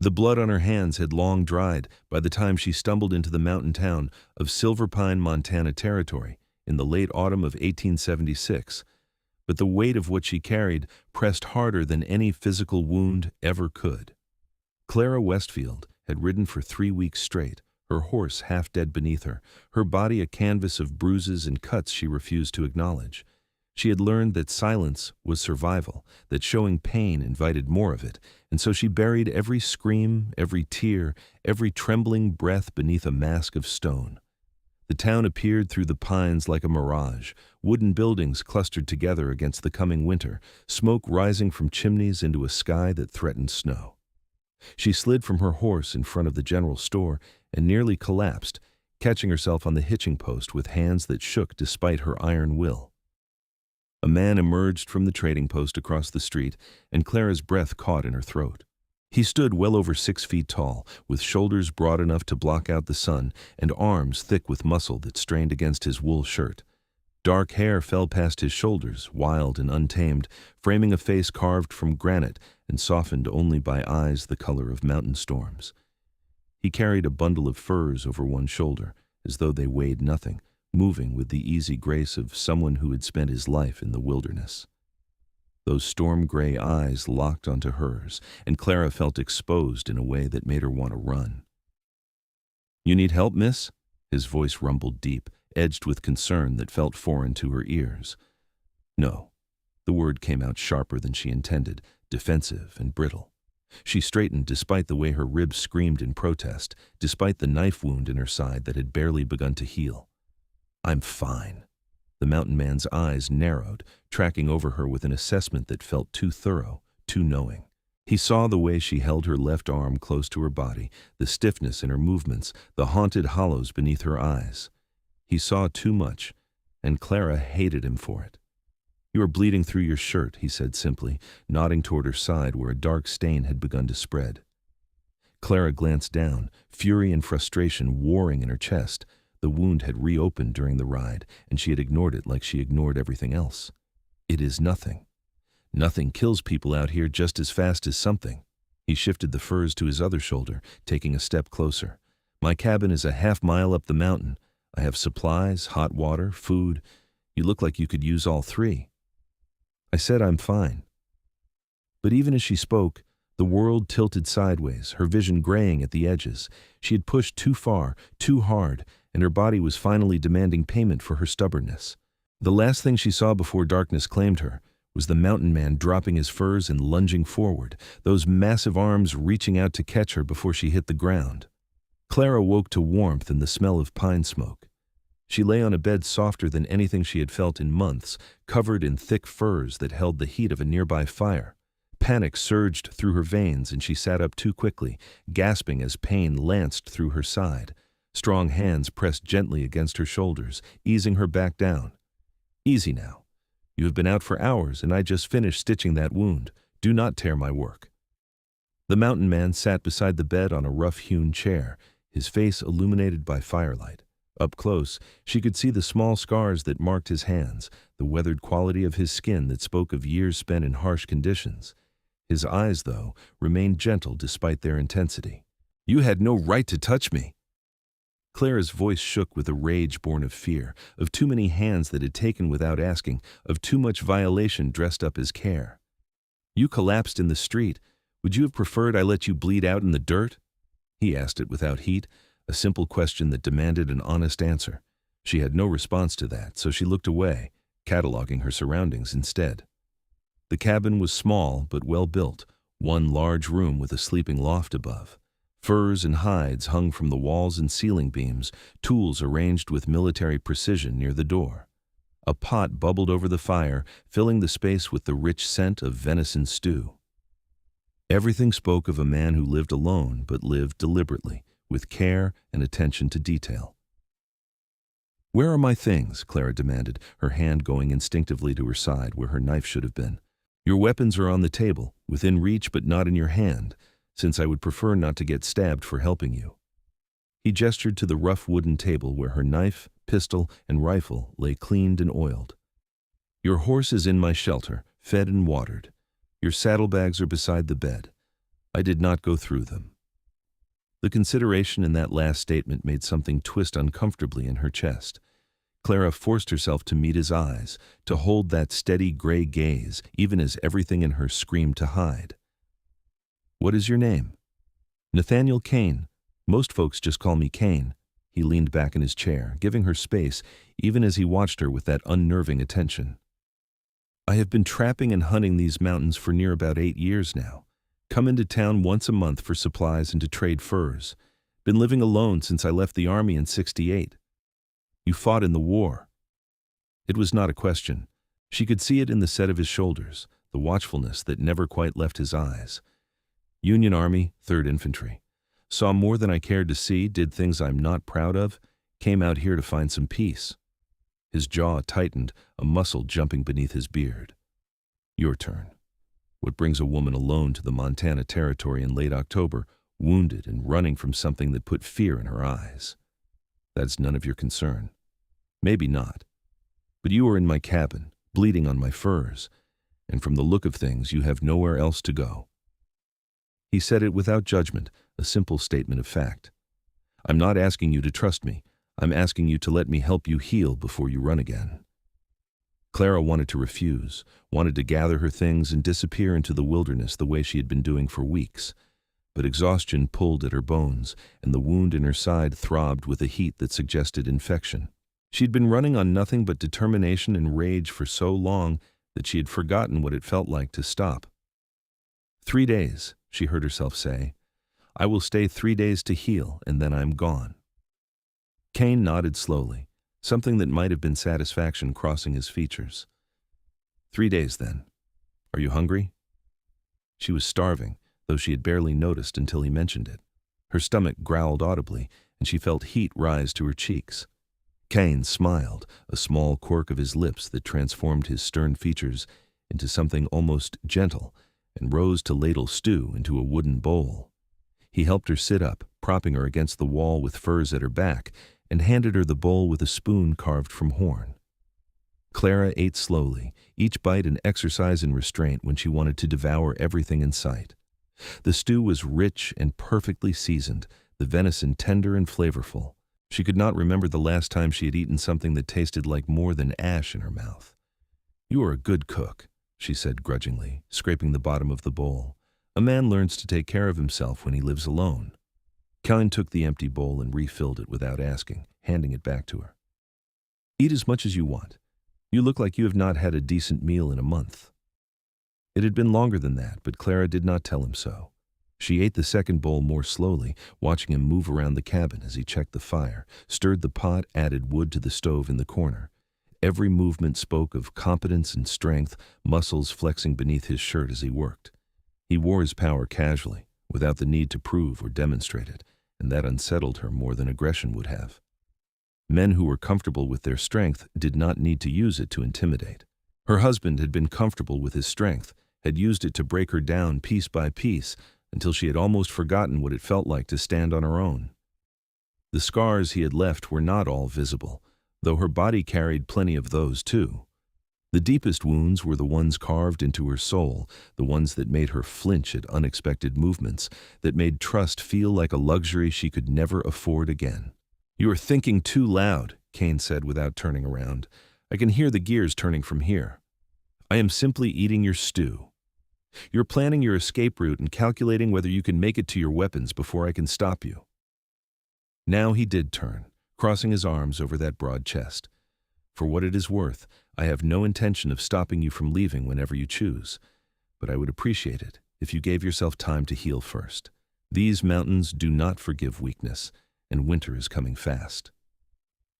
The blood on her hands had long dried by the time she stumbled into the mountain town of Silverpine, Montana Territory in the late autumn of 1876, but the weight of what she carried pressed harder than any physical wound ever could. Clara Westfield had ridden for 3 weeks straight, her horse half dead beneath her, her body a canvas of bruises and cuts she refused to acknowledge. She had learned that silence was survival, that showing pain invited more of it, and so she buried every scream, every tear, every trembling breath beneath a mask of stone. The town appeared through the pines like a mirage, wooden buildings clustered together against the coming winter, smoke rising from chimneys into a sky that threatened snow. She slid from her horse in front of the general store and nearly collapsed, catching herself on the hitching post with hands that shook despite her iron will. A man emerged from the trading post across the street, and Clara's breath caught in her throat. He stood well over 6 feet tall, with shoulders broad enough to block out the sun and arms thick with muscle that strained against his wool shirt. Dark hair fell past his shoulders, wild and untamed, framing a face carved from granite and softened only by eyes the color of mountain storms. He carried a bundle of furs over one shoulder, as though they weighed nothing, moving with the easy grace of someone who had spent his life in the wilderness. Those storm-gray eyes locked onto hers, and Clara felt exposed in a way that made her want to run. "You need help, miss?" His voice rumbled deep, edged with concern that felt foreign to her ears. No. The word came out sharper than she intended, defensive and brittle. She straightened despite the way her ribs screamed in protest, despite the knife wound in her side that had barely begun to heal. "I'm fine." The mountain man's eyes narrowed, tracking over her with an assessment that felt too thorough, too knowing. He saw the way she held her left arm close to her body, the stiffness in her movements, the haunted hollows beneath her eyes. He saw too much, and Clara hated him for it. "You are bleeding through your shirt," he said simply, nodding toward her side where a dark stain had begun to spread. Clara glanced down, fury and frustration warring in her chest. The wound had reopened during the ride, and she had ignored it like she ignored everything else. "It is nothing. Nothing kills people out here just as fast as something." He shifted the furs to his other shoulder, taking a step closer. "My cabin is a half-mile up the mountain. I have supplies, hot water, food. You look like you could use all 3. I said I'm fine. But even as she spoke, the world tilted sideways, her vision graying at the edges. She had pushed too far, too hard, and her body was finally demanding payment for her stubbornness. The last thing she saw before darkness claimed her was the mountain man dropping his furs and lunging forward, those massive arms reaching out to catch her before she hit the ground. Clara woke to warmth and the smell of pine smoke. She lay on a bed softer than anything she had felt in months, covered in thick furs that held the heat of a nearby fire. Panic surged through her veins and she sat up too quickly, gasping as pain lanced through her side. Strong hands pressed gently against her shoulders, easing her back down. "Easy now. You have been out for hours and I just finished stitching that wound. Do not tear my work." The mountain man sat beside the bed on a rough-hewn chair, his face illuminated by firelight. Up close, she could see the small scars that marked his hands, the weathered quality of his skin that spoke of years spent in harsh conditions. His eyes, though, remained gentle despite their intensity. "You had no right to touch me." Clara's voice shook with a rage born of fear, of too many hands that had taken without asking, of too much violation dressed up as care. "You collapsed in the street. Would you have preferred I let you bleed out in the dirt?" He asked it without heat, a simple question that demanded an honest answer. She had no response to that, so she looked away, cataloging her surroundings instead. The cabin was small but well built, one large room with a sleeping loft above. Furs and hides hung from the walls and ceiling beams, tools arranged with military precision near the door. A pot bubbled over the fire, filling the space with the rich scent of venison stew. Everything spoke of a man who lived alone but lived deliberately, with care and attention to detail. "Where are my things?" Clara demanded, her hand going instinctively to her side where her knife should have been. "Your weapons are on the table, within reach but not in your hand, since I would prefer not to get stabbed for helping you." He gestured to the rough wooden table where her knife, pistol, and rifle lay cleaned and oiled. "Your horse is in my shelter, fed and watered. Your saddlebags are beside the bed. I did not go through them. The consideration in that last statement made something twist uncomfortably in her chest. Clara forced herself to meet his eyes, to hold that steady gray gaze, even as everything in her screamed to hide. "What is your name?" "Nathaniel Kane. Most folks just call me Kane." He leaned back in his chair, giving her space, even as he watched her with that unnerving attention. "I have been trapping and hunting these mountains for near about 8 years now. Come into town once a month for supplies and to trade furs. Been living alone since I left the army in '68. You fought in the war." It was not a question. She could see it in the set of his shoulders, the watchfulness that never quite left his eyes. "Union Army, 3rd Infantry. Saw more than I cared to see, did things I'm not proud of, came out here to find some peace." His jaw tightened, a muscle jumping beneath his beard. "Your turn. What brings a woman alone to the Montana Territory in late October, wounded and running from something that put fear in her eyes? That's none of your concern. Maybe not. But you are in my cabin, bleeding on my furs, and from the look of things you have nowhere else to go." He said it without judgment, a simple statement of fact. "I'm not asking you to trust me. I'm asking you to let me help you heal before you run again." Clara wanted to refuse, wanted to gather her things and disappear into the wilderness the way she had been doing for weeks. But exhaustion pulled at her bones, and the wound in her side throbbed with a heat that suggested infection. She'd been running on nothing but determination and rage for so long that she had forgotten what it felt like to stop. 3 days, she heard herself say. "I will stay 3 days to heal, and then I'm gone." Kane nodded slowly, something that might have been satisfaction crossing his features. 3 days, then. Are you hungry?" She was starving, though she had barely noticed until he mentioned it. Her stomach growled audibly, and she felt heat rise to her cheeks. Kane smiled, a small quirk of his lips that transformed his stern features into something almost gentle, and rose to ladle stew into a wooden bowl. He helped her sit up, propping her against the wall with furs at her back, and handed her the bowl with a spoon carved from horn. Clara ate slowly, each bite an exercise in restraint when she wanted to devour everything in sight. The stew was rich and perfectly seasoned, the venison tender and flavorful. She could not remember the last time she had eaten something that tasted like more than ash in her mouth. "You are a good cook," she said grudgingly, scraping the bottom of the bowl. "A man learns to take care of himself when he lives alone." Kane took the empty bowl and refilled it without asking, handing it back to her. "Eat as much as you want. You look like you have not had a decent meal in a month." It had been longer than that, but Clara did not tell him so. She ate the second bowl more slowly, watching him move around the cabin as he checked the fire, stirred the pot, added wood to the stove in the corner. Every movement spoke of competence and strength, muscles flexing beneath his shirt as he worked. He wore his power casually, without the need to prove or demonstrate it, and that unsettled her more than aggression would have. Men who were comfortable with their strength did not need to use it to intimidate. Her husband had been comfortable with his strength, had used it to break her down piece by piece until she had almost forgotten what it felt like to stand on her own. The scars he had left were not all visible, though her body carried plenty of those too. The deepest wounds were the ones carved into her soul, the ones that made her flinch at unexpected movements, that made trust feel like a luxury she could never afford again. "You are thinking too loud," Kane said without turning around. "I can hear the gears turning from here. I am simply eating your stew. You're planning your escape route and calculating whether you can make it to your weapons before I can stop you." Now he did turn, crossing his arms over that broad chest. "For what it is worth, I have no intention of stopping you from leaving whenever you choose, but I would appreciate it if you gave yourself time to heal first. These mountains do not forgive weakness, and winter is coming fast."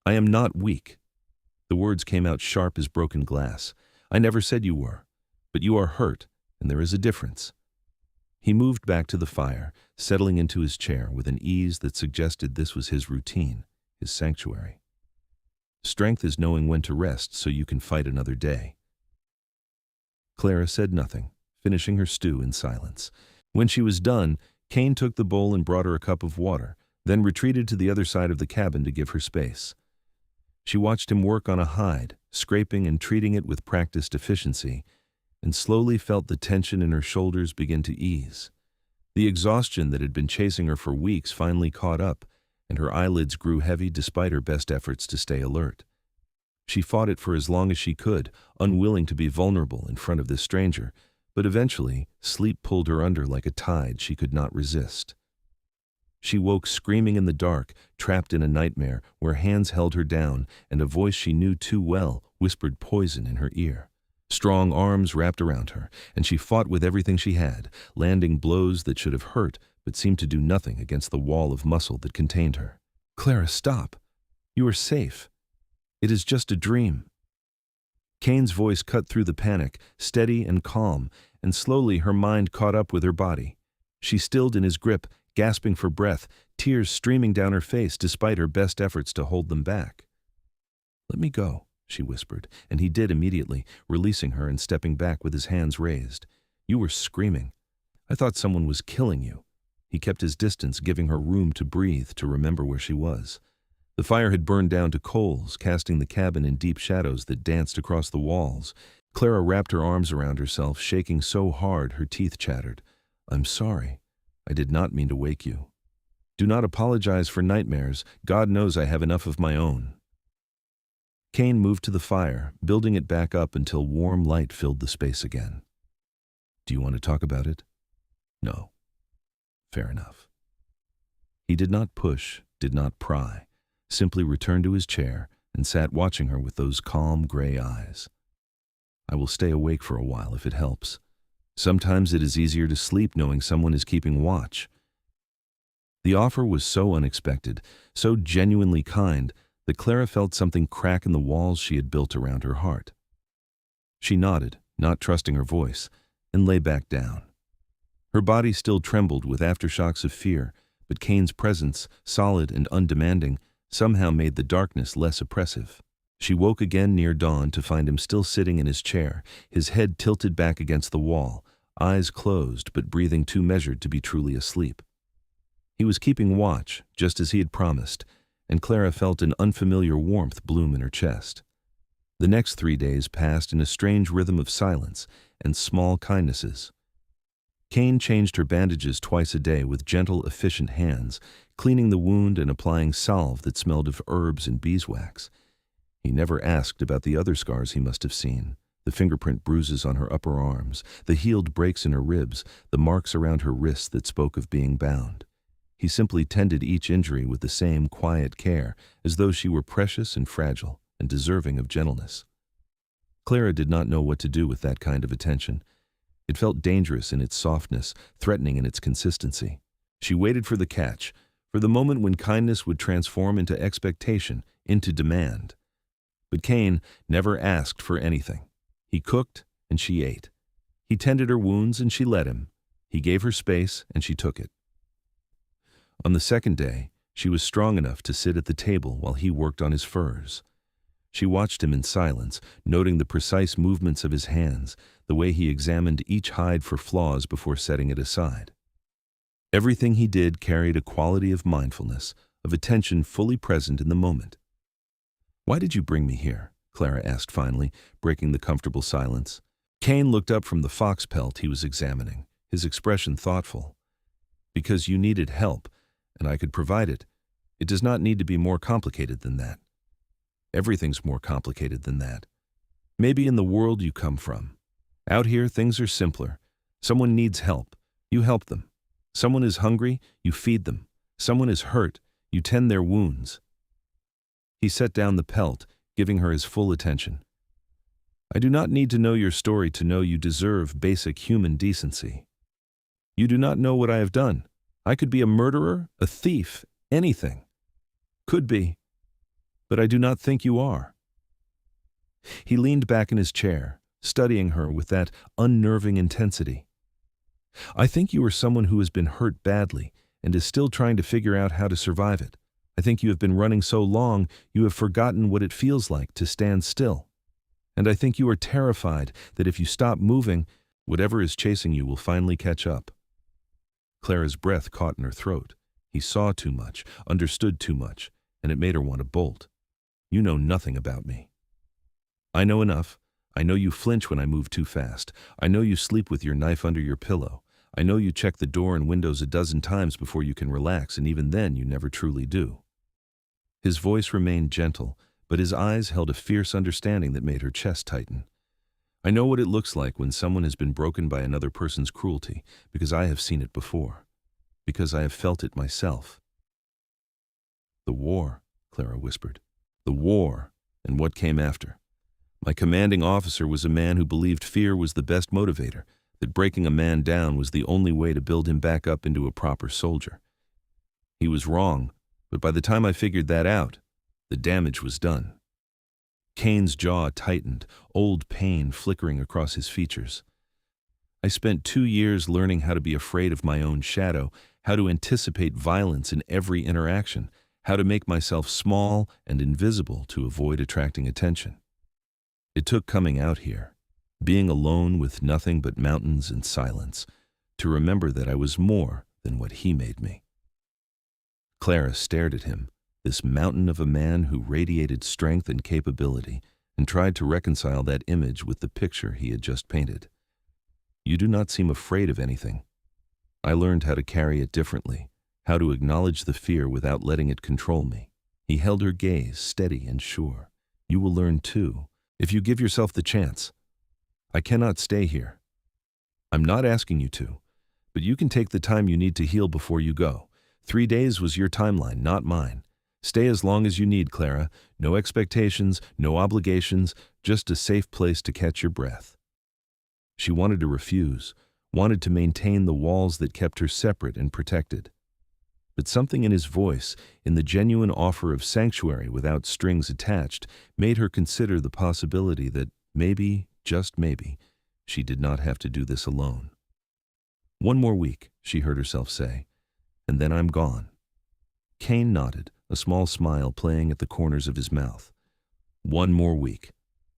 "I am not weak." The words came out sharp as broken glass. "I never said you were, but you are hurt, and there is a difference." He moved back to the fire, settling into his chair with an ease that suggested this was his routine, his sanctuary. "Strength is knowing when to rest so you can fight another day." Clara said nothing, finishing her stew in silence. When she was done, Kane took the bowl and brought her a cup of water, then retreated to the other side of the cabin to give her space. She watched him work on a hide, scraping and treating it with practiced efficiency, and slowly felt the tension in her shoulders begin to ease. The exhaustion that had been chasing her for weeks finally caught up, and her eyelids grew heavy despite her best efforts to stay alert. She fought it for as long as she could, unwilling to be vulnerable in front of this stranger, but eventually sleep pulled her under like a tide she could not resist. She woke screaming in the dark, trapped in a nightmare where hands held her down and a voice she knew too well whispered poison in her ear. Strong arms wrapped around her, and she fought with everything she had, landing blows that should have hurt but seemed to do nothing against the wall of muscle that contained her. "Clara, stop. You are safe. It is just a dream." Kane's voice cut through the panic, steady and calm, and slowly her mind caught up with her body. She stilled in his grip, gasping for breath, tears streaming down her face despite her best efforts to hold them back. "Let me go," she whispered, and he did immediately, releasing her and stepping back with his hands raised. "You were screaming. I thought someone was killing you." He kept his distance, giving her room to breathe, to remember where she was. The fire had burned down to coals, casting the cabin in deep shadows that danced across the walls. Clara wrapped her arms around herself, shaking so hard her teeth chattered. "I'm sorry. I did not mean to wake you. Do not apologize for nightmares. God knows I have enough of my own." Kane moved to the fire, building it back up until warm light filled the space again. "Do you want to talk about it?" "No." "Fair enough." He did not push, did not pry, simply returned to his chair and sat watching her with those calm gray eyes. "I will stay awake for a while if it helps. Sometimes it is easier to sleep knowing someone is keeping watch." The offer was so unexpected, so genuinely kind, that Clara felt something crack in the walls she had built around her heart. She nodded, not trusting her voice, and lay back down. Her body still trembled with aftershocks of fear, but Kane's presence, solid and undemanding, somehow made the darkness less oppressive. She woke again near dawn to find him still sitting in his chair, his head tilted back against the wall, eyes closed but breathing too measured to be truly asleep. He was keeping watch, just as he had promised, and Clara felt an unfamiliar warmth bloom in her chest. The next 3 days passed in a strange rhythm of silence and small kindnesses. Kane changed her bandages twice a day with gentle, efficient hands, cleaning the wound and applying salve that smelled of herbs and beeswax. He never asked about the other scars he must have seen, the fingerprint bruises on her upper arms, the healed breaks in her ribs, the marks around her wrists that spoke of being bound. He simply tended each injury with the same quiet care, as though she were precious and fragile and deserving of gentleness. Clara did not know what to do with that kind of attention. It felt dangerous in its softness, threatening in its consistency. She waited for the catch, for the moment when kindness would transform into expectation, into demand. But Kane never asked for anything. He cooked and she ate. He tended her wounds and she let him. He gave her space and she took it. On the second day, she was strong enough to sit at the table while he worked on his furs. She watched him in silence, noting the precise movements of his hands, the way he examined each hide for flaws before setting it aside. Everything he did carried a quality of mindfulness, of attention fully present in the moment. "Why did you bring me here?" Clara asked finally, breaking the comfortable silence. Kane looked up from the fox pelt he was examining, his expression thoughtful. "Because you needed help, and I could provide it. It does not need to be more complicated than that." "Everything's more complicated than that. Maybe in the world you come from. Out here, things are simpler. Someone needs help. You help them. Someone is hungry, you feed them. Someone is hurt, you tend their wounds." He set down the pelt, giving her his full attention. "I do not need to know your story to know you deserve basic human decency. You do not know what I have done. I could be a murderer, a thief, anything. Could be. But I do not think you are." He leaned back in his chair, studying her with that unnerving intensity. "I think you are someone who has been hurt badly and is still trying to figure out how to survive it. I think you have been running so long you have forgotten what it feels like to stand still. And I think you are terrified that if you stop moving, whatever is chasing you will finally catch up." Clara's breath caught in her throat. He saw too much, understood too much, and it made her want to bolt. "You know nothing about me." "I know enough. I know you flinch when I move too fast. I know you sleep with your knife under your pillow. I know you check the door and windows a dozen times before you can relax, and even then you never truly do." His voice remained gentle, but his eyes held a fierce understanding that made her chest tighten. "I know what it looks like when someone has been broken by another person's cruelty, because I have seen it before. Because I have felt it myself." "The war," Clara whispered. "The war, and what came after. My commanding officer was a man who believed fear was the best motivator, that breaking a man down was the only way to build him back up into a proper soldier. He was wrong, but by the time I figured that out, the damage was done." Kane's jaw tightened, old pain flickering across his features. "I spent 2 years learning how to be afraid of my own shadow, how to anticipate violence in every interaction, how to make myself small and invisible to avoid attracting attention. It took coming out here, being alone with nothing but mountains and silence, to remember that I was more than what he made me." Clara stared at him, this mountain of a man who radiated strength and capability, and tried to reconcile that image with the picture he had just painted. "You do not seem afraid of anything. I learned how to carry it differently, how to acknowledge the fear without letting it control me." He held her gaze steady and sure. "You will learn too, if you give yourself the chance. I cannot stay here. I'm not asking you to, but you can take the time you need to heal before you go. 3 days was your timeline, not mine. Stay as long as you need, Clara. No expectations, no obligations, just a safe place to catch your breath." She wanted to refuse, wanted to maintain the walls that kept her separate and protected. But something in his voice, in the genuine offer of sanctuary without strings attached, made her consider the possibility that maybe, just maybe, she did not have to do this alone. "1 more week," she heard herself say, "and then I'm gone." Kane nodded, a small smile playing at the corners of his mouth. 1 more week.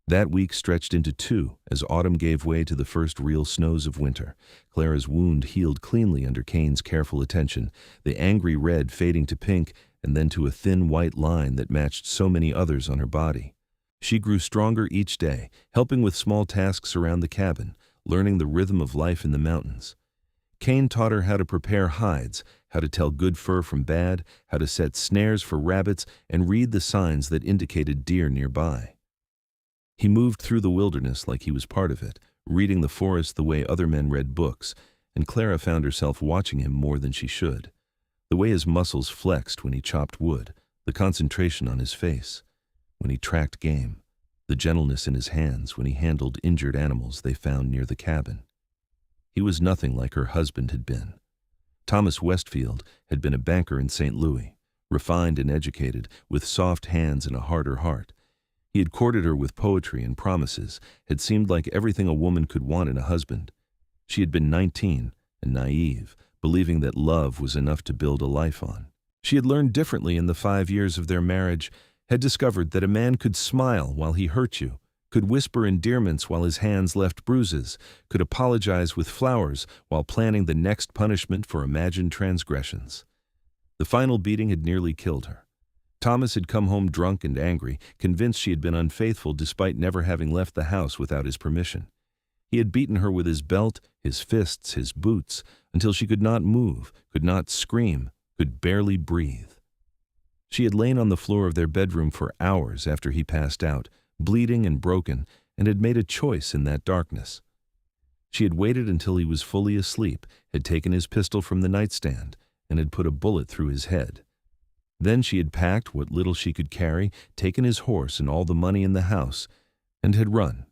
That week stretched into 2 as autumn gave way to the first real snows of winter. Clara's wound healed cleanly under Kane's careful attention, the angry red fading to pink and then to a thin white line that matched so many others on her body. She grew stronger each day, helping with small tasks around the cabin, learning the rhythm of life in the mountains. Kane taught her how to prepare hides, how to tell good fur from bad, how to set snares for rabbits, and read the signs that indicated deer nearby. He moved through the wilderness like he was part of it, reading the forest the way other men read books, and Clara found herself watching him more than she should. The way his muscles flexed when he chopped wood, the concentration on his face, when he tracked game, the gentleness in his hands when he handled injured animals they found near the cabin. He was nothing like her husband had been. Thomas Westfield had been a banker in St. Louis, refined and educated, with soft hands and a harder heart. He had courted her with poetry and promises, had seemed like everything a woman could want in a husband. She had been 19 and naive, believing that love was enough to build a life on. She had learned differently in the 5 years of their marriage, had discovered that a man could smile while he hurt you, could whisper endearments while his hands left bruises, could apologize with flowers while planning the next punishment for imagined transgressions. The final beating had nearly killed her. Thomas had come home drunk and angry, convinced she had been unfaithful despite never having left the house without his permission. He had beaten her with his belt, his fists, his boots, until she could not move, could not scream, could barely breathe. She had lain on the floor of their bedroom for hours after he passed out, bleeding and broken, and had made a choice in that darkness. She had waited until he was fully asleep, had taken his pistol from the nightstand, and had put a bullet through his head. Then she had packed what little she could carry, taken his horse and all the money in the house, and had run.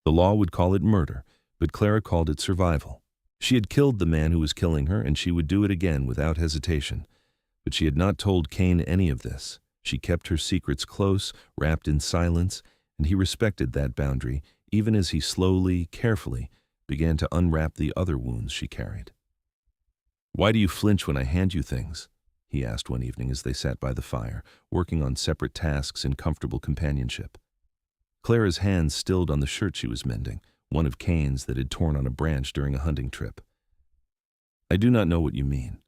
The law would call it murder, but Clara called it survival. She had killed the man who was killing her, and she would do it again without hesitation. But she had not told Kane any of this. She kept her secrets close, wrapped in silence, and he respected that boundary, even as he slowly, carefully, began to unwrap the other wounds she carried. "Why do you flinch when I hand you things?" he asked one evening as they sat by the fire, working on separate tasks in comfortable companionship. Clara's hands stilled on the shirt she was mending, one of Kane's that had torn on a branch during a hunting trip. "I do not know what you mean."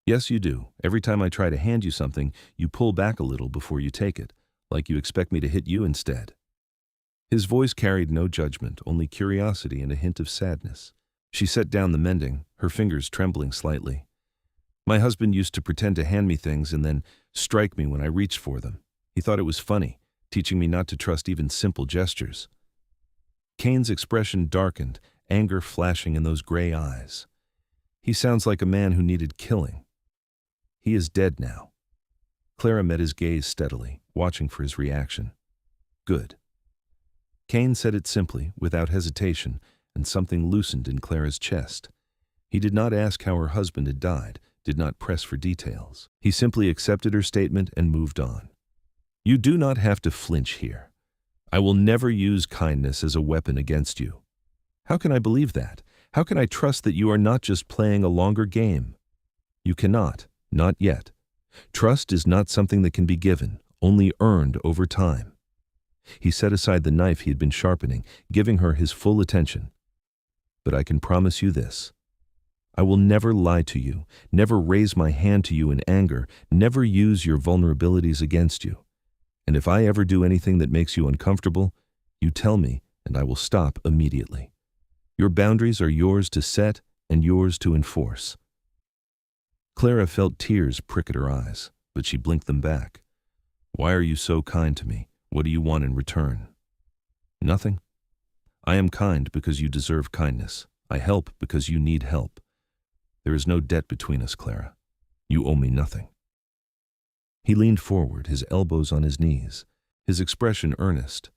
"Yes, you do. Every time I try to hand you something, you pull back a little before you take it, like you expect me to hit you instead." His voice carried no judgment, only curiosity and a hint of sadness. She set down the mending, her fingers trembling slightly. My husband used to pretend to hand me things and then strike me when I reached for them. He thought it was funny, teaching me not to trust even simple gestures. Kane's expression darkened, anger flashing in those gray eyes. He sounds like a man who needed killing. He is dead now. Clara met his gaze steadily, watching for his reaction. Good. Kane said it simply, without hesitation, and something loosened in Clara's chest. He did not ask how her husband had died, did not press for details. He simply accepted her statement and moved on. You do not have to flinch here. I will never use kindness as a weapon against you. How can I believe that? How can I trust that you are not just playing a longer game? You cannot, not yet. Trust is not something that can be given, only earned over time. He set aside the knife he had been sharpening, giving her his full attention. But I can promise you this. I will never lie to you, never raise my hand to you in anger, never use your vulnerabilities against you. And if I ever do anything that makes you uncomfortable, you tell me and I will stop immediately. Your boundaries are yours to set and yours to enforce. Clara felt tears prick at her eyes, but she blinked them back. Why are you so kind to me? What do you want in return? Nothing. I am kind because you deserve kindness. I help because you need help. There is no debt between us, Clara. You owe me nothing. He leaned forward, his elbows on his knees, his expression earnest.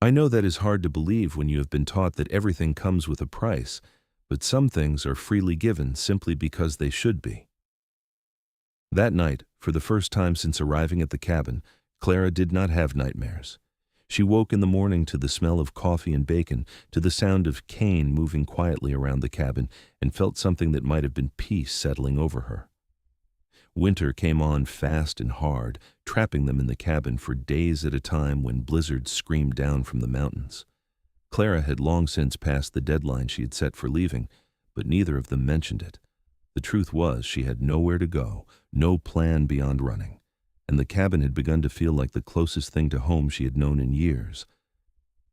I know that is hard to believe when you have been taught that everything comes with a price, but some things are freely given simply because they should be. That night, for the first time since arriving at the cabin, Clara did not have nightmares. She woke in the morning to the smell of coffee and bacon, to the sound of Kane moving quietly around the cabin, and felt something that might have been peace settling over her. Winter came on fast and hard, trapping them in the cabin for days at a time when blizzards screamed down from the mountains. Clara had long since passed the deadline she had set for leaving, but neither of them mentioned it. The truth was she had nowhere to go, no plan beyond running, and the cabin had begun to feel like the closest thing to home she had known in years.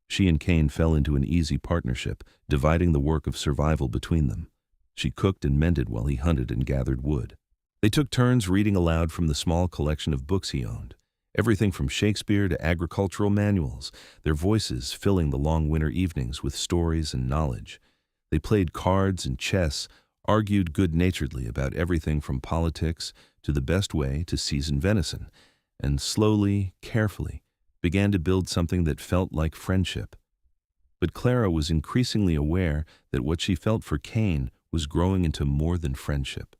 She and Kane fell into an easy partnership, dividing the work of survival between them. She cooked and mended while he hunted and gathered wood. They took turns reading aloud from the small collection of books he owned, everything from Shakespeare to agricultural manuals, their voices filling the long winter evenings with stories and knowledge. They played cards and chess, argued good-naturedly about everything from politics to the best way to season venison, and slowly, carefully, began to build something that felt like friendship. But Clara was increasingly aware that what she felt for Kane was growing into more than friendship.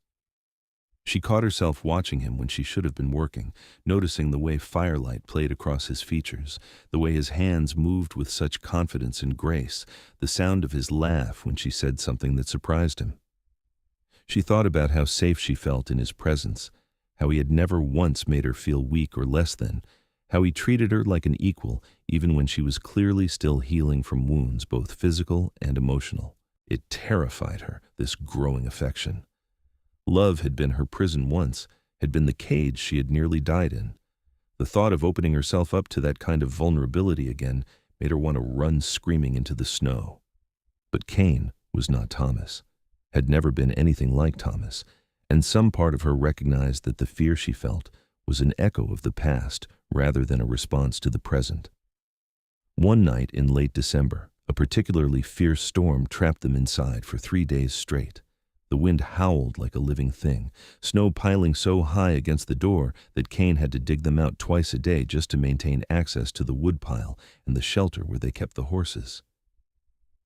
She caught herself watching him when she should have been working, noticing the way firelight played across his features, the way his hands moved with such confidence and grace, the sound of his laugh when she said something that surprised him. She thought about how safe she felt in his presence, how he had never once made her feel weak or less than, how he treated her like an equal even when she was clearly still healing from wounds both physical and emotional. It terrified her, this growing affection. Love had been her prison once, had been the cage she had nearly died in. The thought of opening herself up to that kind of vulnerability again made her want to run screaming into the snow. But Kane was not Thomas, had never been anything like Thomas, and some part of her recognized that the fear she felt was an echo of the past rather than a response to the present. One night in late December, a particularly fierce storm trapped them inside for 3 days straight. The wind howled like a living thing, snow piling so high against the door that Kane had to dig them out twice a day just to maintain access to the woodpile and the shelter where they kept the horses.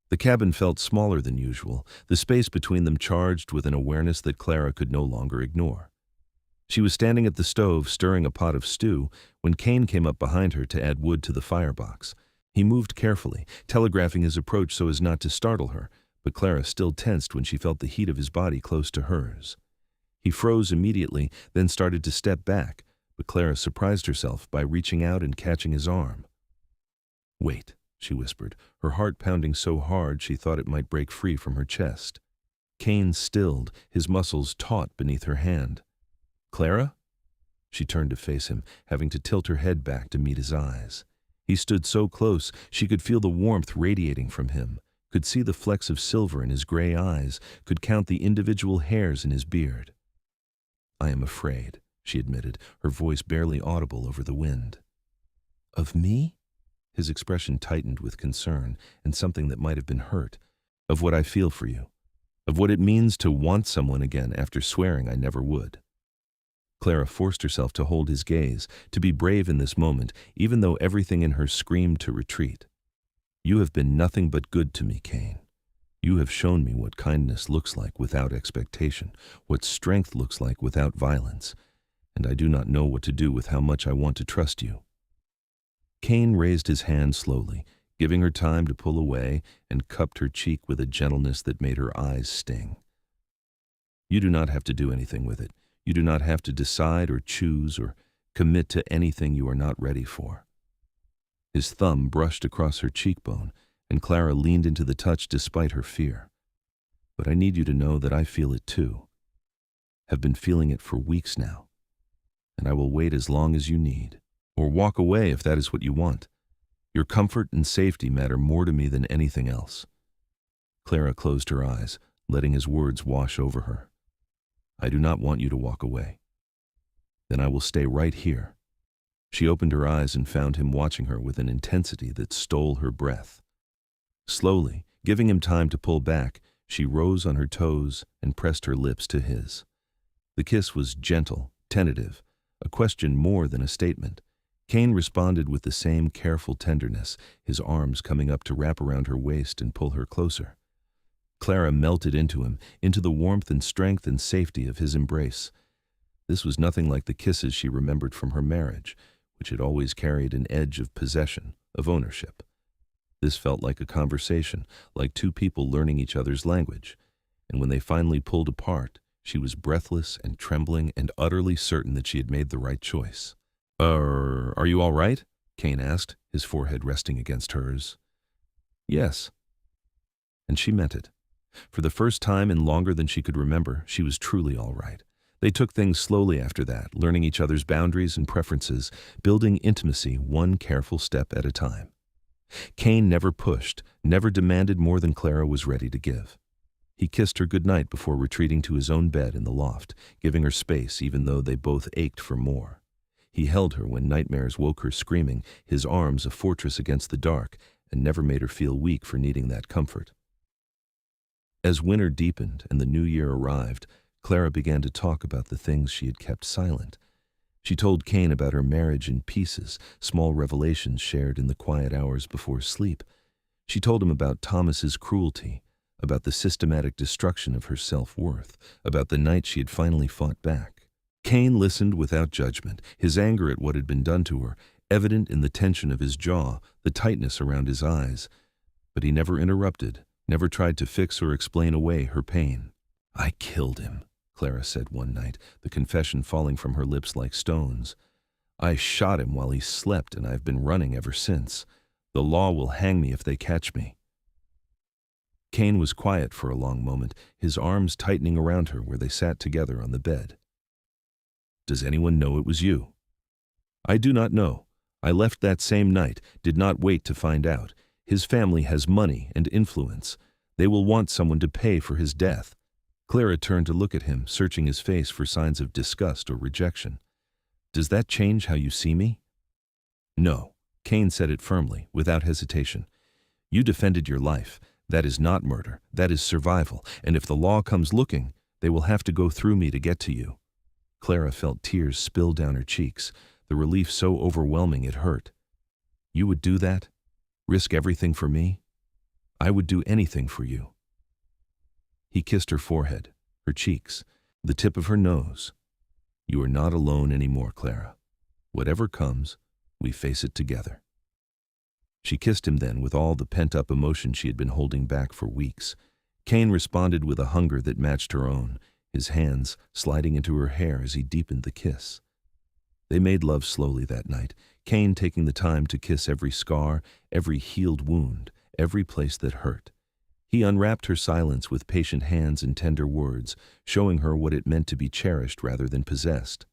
The cabin felt smaller than usual, the space between them charged with an awareness that Clara could no longer ignore. She was standing at the stove stirring a pot of stew when Kane came up behind her to add wood to the firebox. He moved carefully, telegraphing his approach so as not to startle her, but Clara still tensed when she felt the heat of his body close to hers. He froze immediately, then started to step back, but Clara surprised herself by reaching out and catching his arm. "Wait," she whispered, her heart pounding so hard she thought it might break free from her chest. Kane stilled, his muscles taut beneath her hand. "Clara?" She turned to face him, having to tilt her head back to meet his eyes. He stood so close she could feel the warmth radiating from him, could see the flecks of silver in his gray eyes, could count the individual hairs in his beard. "I am afraid," she admitted, her voice barely audible over the wind. "Of me?" His expression tightened with concern and something that might have been hurt. "Of what I feel for you. Of what it means to want someone again after swearing I never would." Clara forced herself to hold his gaze, to be brave in this moment, even though everything in her screamed to retreat. "You have been nothing but good to me, Kane. You have shown me what kindness looks like without expectation, what strength looks like without violence, and I do not know what to do with how much I want to trust you." Kane raised his hand slowly, giving her time to pull away, and cupped her cheek with a gentleness that made her eyes sting. "You do not have to do anything with it. You do not have to decide or choose or commit to anything you are not ready for." His thumb brushed across her cheekbone, and Clara leaned into the touch despite her fear. "But I need you to know that I feel it too. Have been feeling it for weeks now, and I will wait as long as you need, or walk away if that is what you want. Your comfort and safety matter more to me than anything else." Clara closed her eyes, letting his words wash over her. "I do not want you to walk away." "Then I will stay right here." She opened her eyes and found him watching her with an intensity that stole her breath. Slowly, giving him time to pull back, she rose on her toes and pressed her lips to his. The kiss was gentle, tentative, a question more than a statement. Kane responded with the same careful tenderness, his arms coming up to wrap around her waist and pull her closer. Clara melted into him, into the warmth and strength and safety of his embrace. This was nothing like the kisses she remembered from her marriage, which had always carried an edge of possession, of ownership. This felt like a conversation, like two people learning each other's language. And when they finally pulled apart, she was breathless and trembling and utterly certain that she had made the right choice. Are you all right?" Kane asked, his forehead resting against hers. "Yes." And she meant it. For the first time in longer than she could remember, she was truly all right. They took things slowly after that, learning each other's boundaries and preferences, building intimacy one careful step at a time. Kane never pushed, never demanded more than Clara was ready to give. He kissed her goodnight before retreating to his own bed in the loft, giving her space even though they both ached for more. He held her when nightmares woke her screaming, his arms a fortress against the dark, and never made her feel weak for needing that comfort. As winter deepened and the new year arrived, Clara began to talk about the things she had kept silent. She told Kane about her marriage in pieces, small revelations shared in the quiet hours before sleep. She told him about Thomas's cruelty, about the systematic destruction of her self-worth, about the night she had finally fought back. Kane listened without judgment, his anger at what had been done to her, evident in the tension of his jaw, the tightness around his eyes. But he never interrupted, never tried to fix or explain away her pain. "I killed him," Clara said one night, the confession falling from her lips like stones. "I shot him while he slept, and I've been running ever since. The law will hang me if they catch me." Kane was quiet for a long moment, his arms tightening around her where they sat together on the bed. "Does anyone know it was you?" "I do not know. I left that same night, did not wait to find out. His family has money and influence. They will want someone to pay for his death." Clara turned to look at him, searching his face for signs of disgust or rejection. "Does that change how you see me?" "No," Kane said it firmly, without hesitation. "You defended your life. That is not murder. That is survival. And if the law comes looking, they will have to go through me to get to you." Clara felt tears spill down her cheeks, the relief so overwhelming it hurt. "You would do that? Risk everything for me? I would do anything for you." He kissed her forehead, her cheeks, the tip of her nose. "You are not alone anymore, Clara. Whatever comes, we face it together." She kissed him then with all the pent-up emotion she had been holding back for weeks. Kane responded with a hunger that matched her own, his hands sliding into her hair as he deepened the kiss. They made love slowly that night, Kane taking the time to kiss every scar, every healed wound, every place that hurt. He unwrapped her silence with patient hands and tender words, showing her what it meant to be cherished rather than possessed.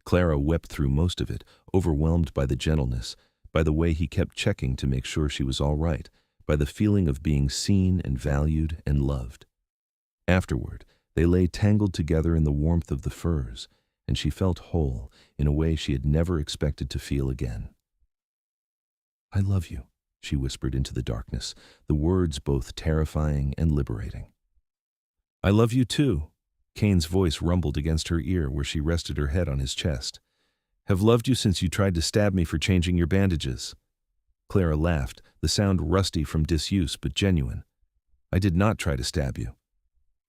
Clara wept through most of it, overwhelmed by the gentleness, by the way he kept checking to make sure she was all right, by the feeling of being seen and valued and loved. Afterward, they lay tangled together in the warmth of the furs, and she felt whole in a way she had never expected to feel again. "I love you," she whispered into the darkness, the words both terrifying and liberating. "I love you too," Kane's voice rumbled against her ear where she rested her head on his chest. "Have loved you since you tried to stab me for changing your bandages." Clara laughed, the sound rusty from disuse but genuine. "I did not try to stab you.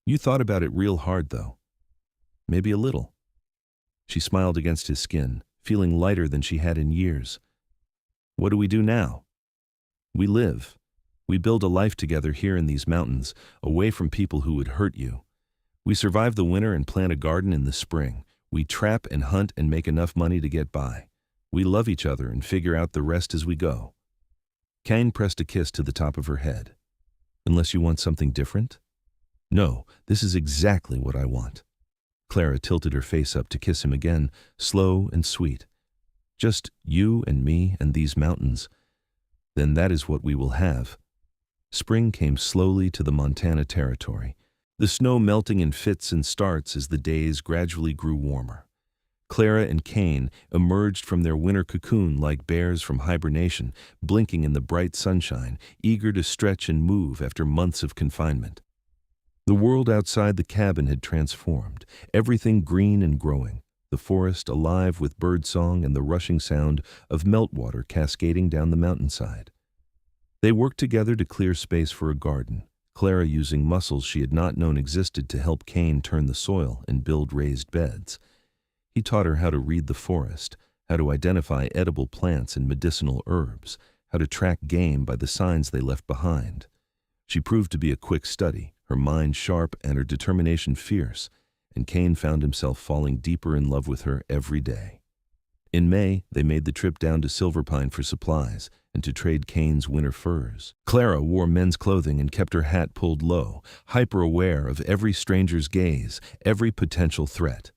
You thought about it real hard, though. Maybe a little." She smiled against his skin, feeling lighter than she had in years. "What do we do now?" "We live. We build a life together here in these mountains, away from people who would hurt you. We survive the winter and plant a garden in the spring. We trap and hunt and make enough money to get by. We love each other and figure out the rest as we go." Kane pressed a kiss to the top of her head. "Unless you want something different?" "No, this is exactly what I want." Clara tilted her face up to kiss him again, slow and sweet. "Just you and me and these mountains. Then that is what we will have." Spring came slowly to the Montana territory, the snow melting in fits and starts as the days gradually grew warmer. Clara and Kane emerged from their winter cocoon like bears from hibernation, blinking in the bright sunshine, eager to stretch and move after months of confinement. The world outside the cabin had transformed, everything green and growing, the forest alive with birdsong and the rushing sound of meltwater cascading down the mountainside. They worked together to clear space for a garden, Clara using muscles she had not known existed to help Kane turn the soil and build raised beds. He taught her how to read the forest, how to identify edible plants and medicinal herbs, how to track game by the signs they left behind. She proved to be a quick study, her mind sharp and her determination fierce, and Kane found himself falling deeper in love with her every day. In May, they made the trip down to Silverpine for supplies and to trade Kane's winter furs. Clara wore men's clothing and kept her hat pulled low, hyper-aware of every stranger's gaze, every potential threat.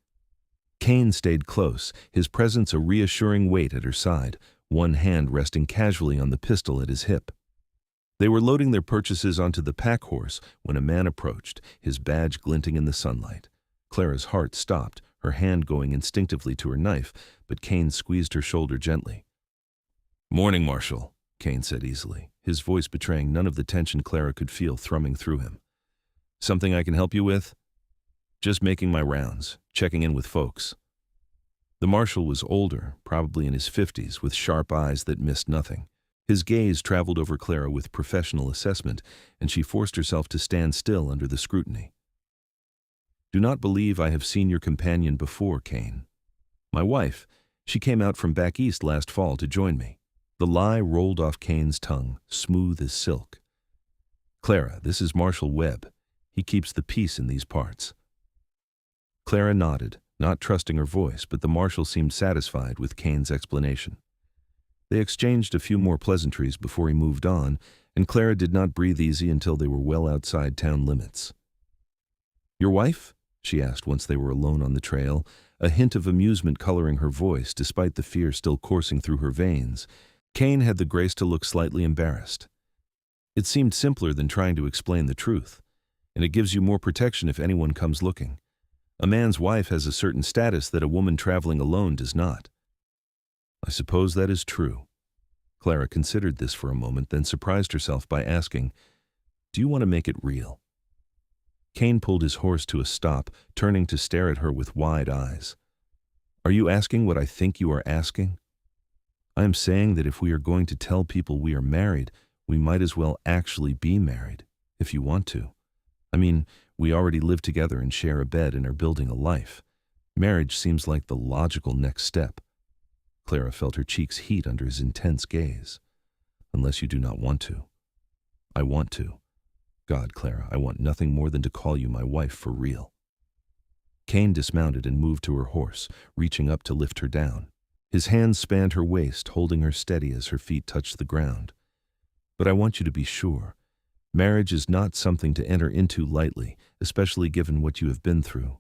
Kane stayed close, his presence a reassuring weight at her side, one hand resting casually on the pistol at his hip. They were loading their purchases onto the pack horse when a man approached, his badge glinting in the sunlight. Clara's heart stopped, her hand going instinctively to her knife, but Kane squeezed her shoulder gently. "Morning, Marshal," Kane said easily, his voice betraying none of the tension Clara could feel thrumming through him. "Something I can help you with?" "Just making my rounds, checking in with folks." The Marshal was older, probably in his 50s, with sharp eyes that missed nothing. His gaze traveled over Clara with professional assessment, and she forced herself to stand still under the scrutiny. "Do not believe I have seen your companion before, Kane. My wife, she came out from back east last fall to join me." The lie rolled off Kane's tongue, smooth as silk. "Clara, this is Marshal Webb. He keeps the peace in these parts." Clara nodded, not trusting her voice, but the Marshal seemed satisfied with Kane's explanation. They exchanged a few more pleasantries before he moved on, and Clara did not breathe easy until they were well outside town limits. "Your wife?" she asked once they were alone on the trail, a hint of amusement coloring her voice despite the fear still coursing through her veins. Kane had the grace to look slightly embarrassed. It seemed simpler than trying to explain the truth, and it gives you more protection if anyone comes looking. A man's wife has a certain status that a woman traveling alone does not. "I suppose that is true." Clara considered this for a moment, then surprised herself by asking, "Do you want to make it real?" Kane pulled his horse to a stop, turning to stare at her with wide eyes. "Are you asking what I think you are asking? I am saying that if we are going to tell people we are married, we might as well actually be married, if you want to. I mean, we already live together and share a bed and are building a life. Marriage seems like the logical next step." Clara felt her cheeks heat under his intense gaze. "Unless you do not want to." "I want to. God, Clara, I want nothing more than to call you my wife for real." Kane dismounted and moved to her horse, reaching up to lift her down. His hands spanned her waist, holding her steady as her feet touched the ground. "But I want you to be sure. Marriage is not something to enter into lightly, especially given what you have been through.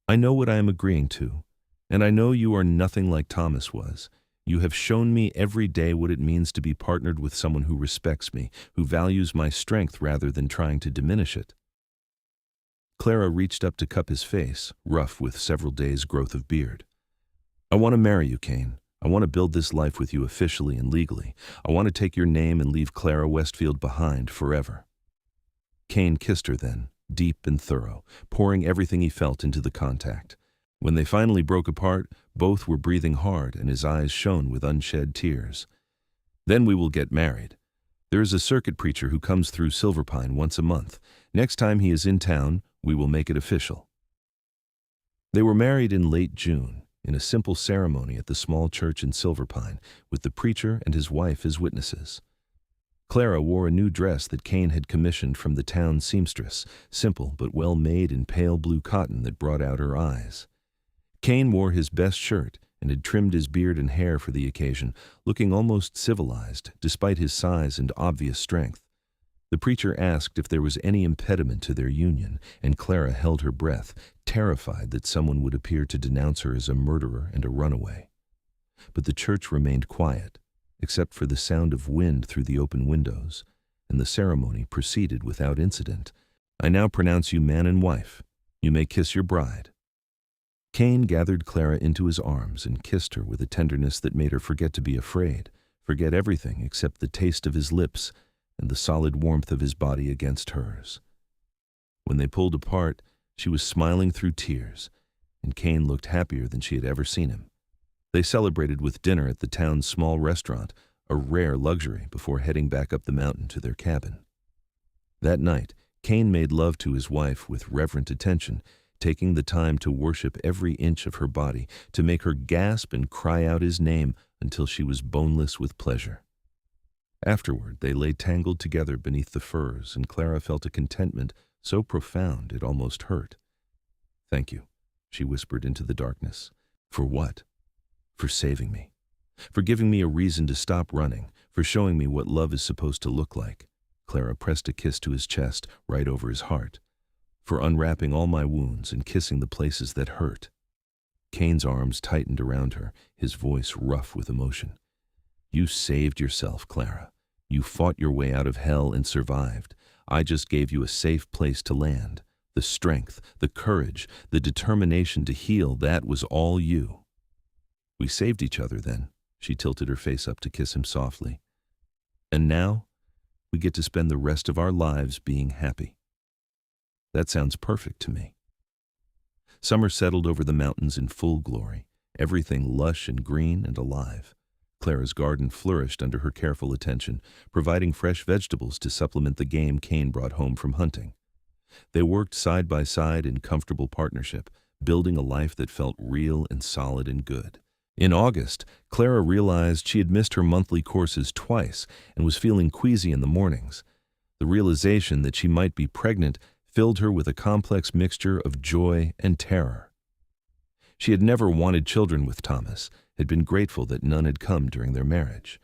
I know what I am agreeing to, and I know you are nothing like Thomas was. You have shown me every day what it means to be partnered with someone who respects me, who values my strength rather than trying to diminish it." Clara reached up to cup his face, rough with several days' growth of beard. "I want to marry you, Kane. I want to build this life with you officially and legally. I want to take your name and leave Clara Westfield behind forever." Kane kissed her then, deep and thorough, pouring everything he felt into the contact. When they finally broke apart, both were breathing hard and his eyes shone with unshed tears. "Then we will get married. There is a circuit preacher who comes through Silverpine once a month. Next time he is in town, we will make it official." They were married in late June, in a simple ceremony at the small church in Silverpine, with the preacher and his wife as witnesses. Clara wore a new dress that Kane had commissioned from the town seamstress, simple but well made in pale blue cotton that brought out her eyes. Kane wore his best shirt and had trimmed his beard and hair for the occasion, looking almost civilized despite his size and obvious strength. The preacher asked if there was any impediment to their union, and Clara held her breath, terrified that someone would appear to denounce her as a murderer and a runaway. But the church remained quiet, except for the sound of wind through the open windows, and the ceremony proceeded without incident. "I now pronounce you man and wife. You may kiss your bride." Kane gathered Clara into his arms and kissed her with a tenderness that made her forget to be afraid, forget everything except the taste of his lips and the solid warmth of his body against hers. When they pulled apart, she was smiling through tears, and Kane looked happier than she had ever seen him. They celebrated with dinner at the town's small restaurant, a rare luxury, before heading back up the mountain to their cabin. That night, Kane made love to his wife with reverent attention, taking the time to worship every inch of her body, to make her gasp and cry out his name until she was boneless with pleasure. Afterward, they lay tangled together beneath the firs, and Clara felt a contentment so profound it almost hurt. "Thank you," she whispered into the darkness. "For what?" "For saving me. For giving me a reason to stop running. For showing me what love is supposed to look like." Clara pressed a kiss to his chest, right over his heart. "For unwrapping all my wounds and kissing the places that hurt." Kane's arms tightened around her, his voice rough with emotion. "You saved yourself, Clara. You fought your way out of hell and survived. I just gave you a safe place to land. The strength, the courage, the determination to heal, that was all you." "We saved each other then." She tilted her face up to kiss him softly. "And now, we get to spend the rest of our lives being happy." "That sounds perfect to me." Summer settled over the mountains in full glory, everything lush and green and alive. Clara's garden flourished under her careful attention, providing fresh vegetables to supplement the game Kane brought home from hunting. They worked side by side in comfortable partnership, building a life that felt real and solid and good. In August, Clara realized she had missed her monthly courses twice and was feeling queasy in the mornings. The realization that she might be pregnant filled her with a complex mixture of joy and terror. She had never wanted children with Thomas, had been grateful that none had come during their marriage.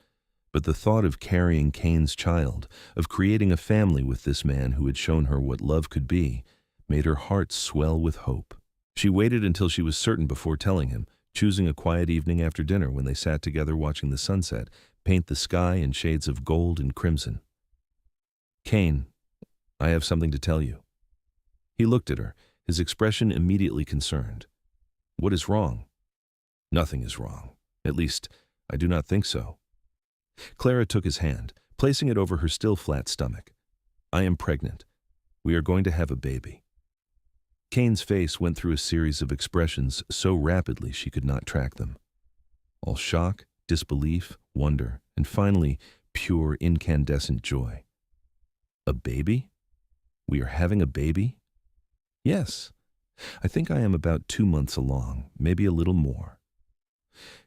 But the thought of carrying Kane's child, of creating a family with this man who had shown her what love could be, made her heart swell with hope. She waited until she was certain before telling him, choosing a quiet evening after dinner when they sat together watching the sunset paint the sky in shades of gold and crimson. "Kane, I have something to tell you." He looked at her, his expression immediately concerned. "What is wrong?" "Nothing is wrong. At least, I do not think so." Clara took his hand, placing it over her still flat stomach. "I am pregnant. We are going to have a baby." Kane's face went through a series of expressions so rapidly she could not track them. All shock, disbelief, wonder, and finally, pure incandescent joy. "A baby? We are having a baby?" "Yes. I think I am about 2 months along, maybe a little more."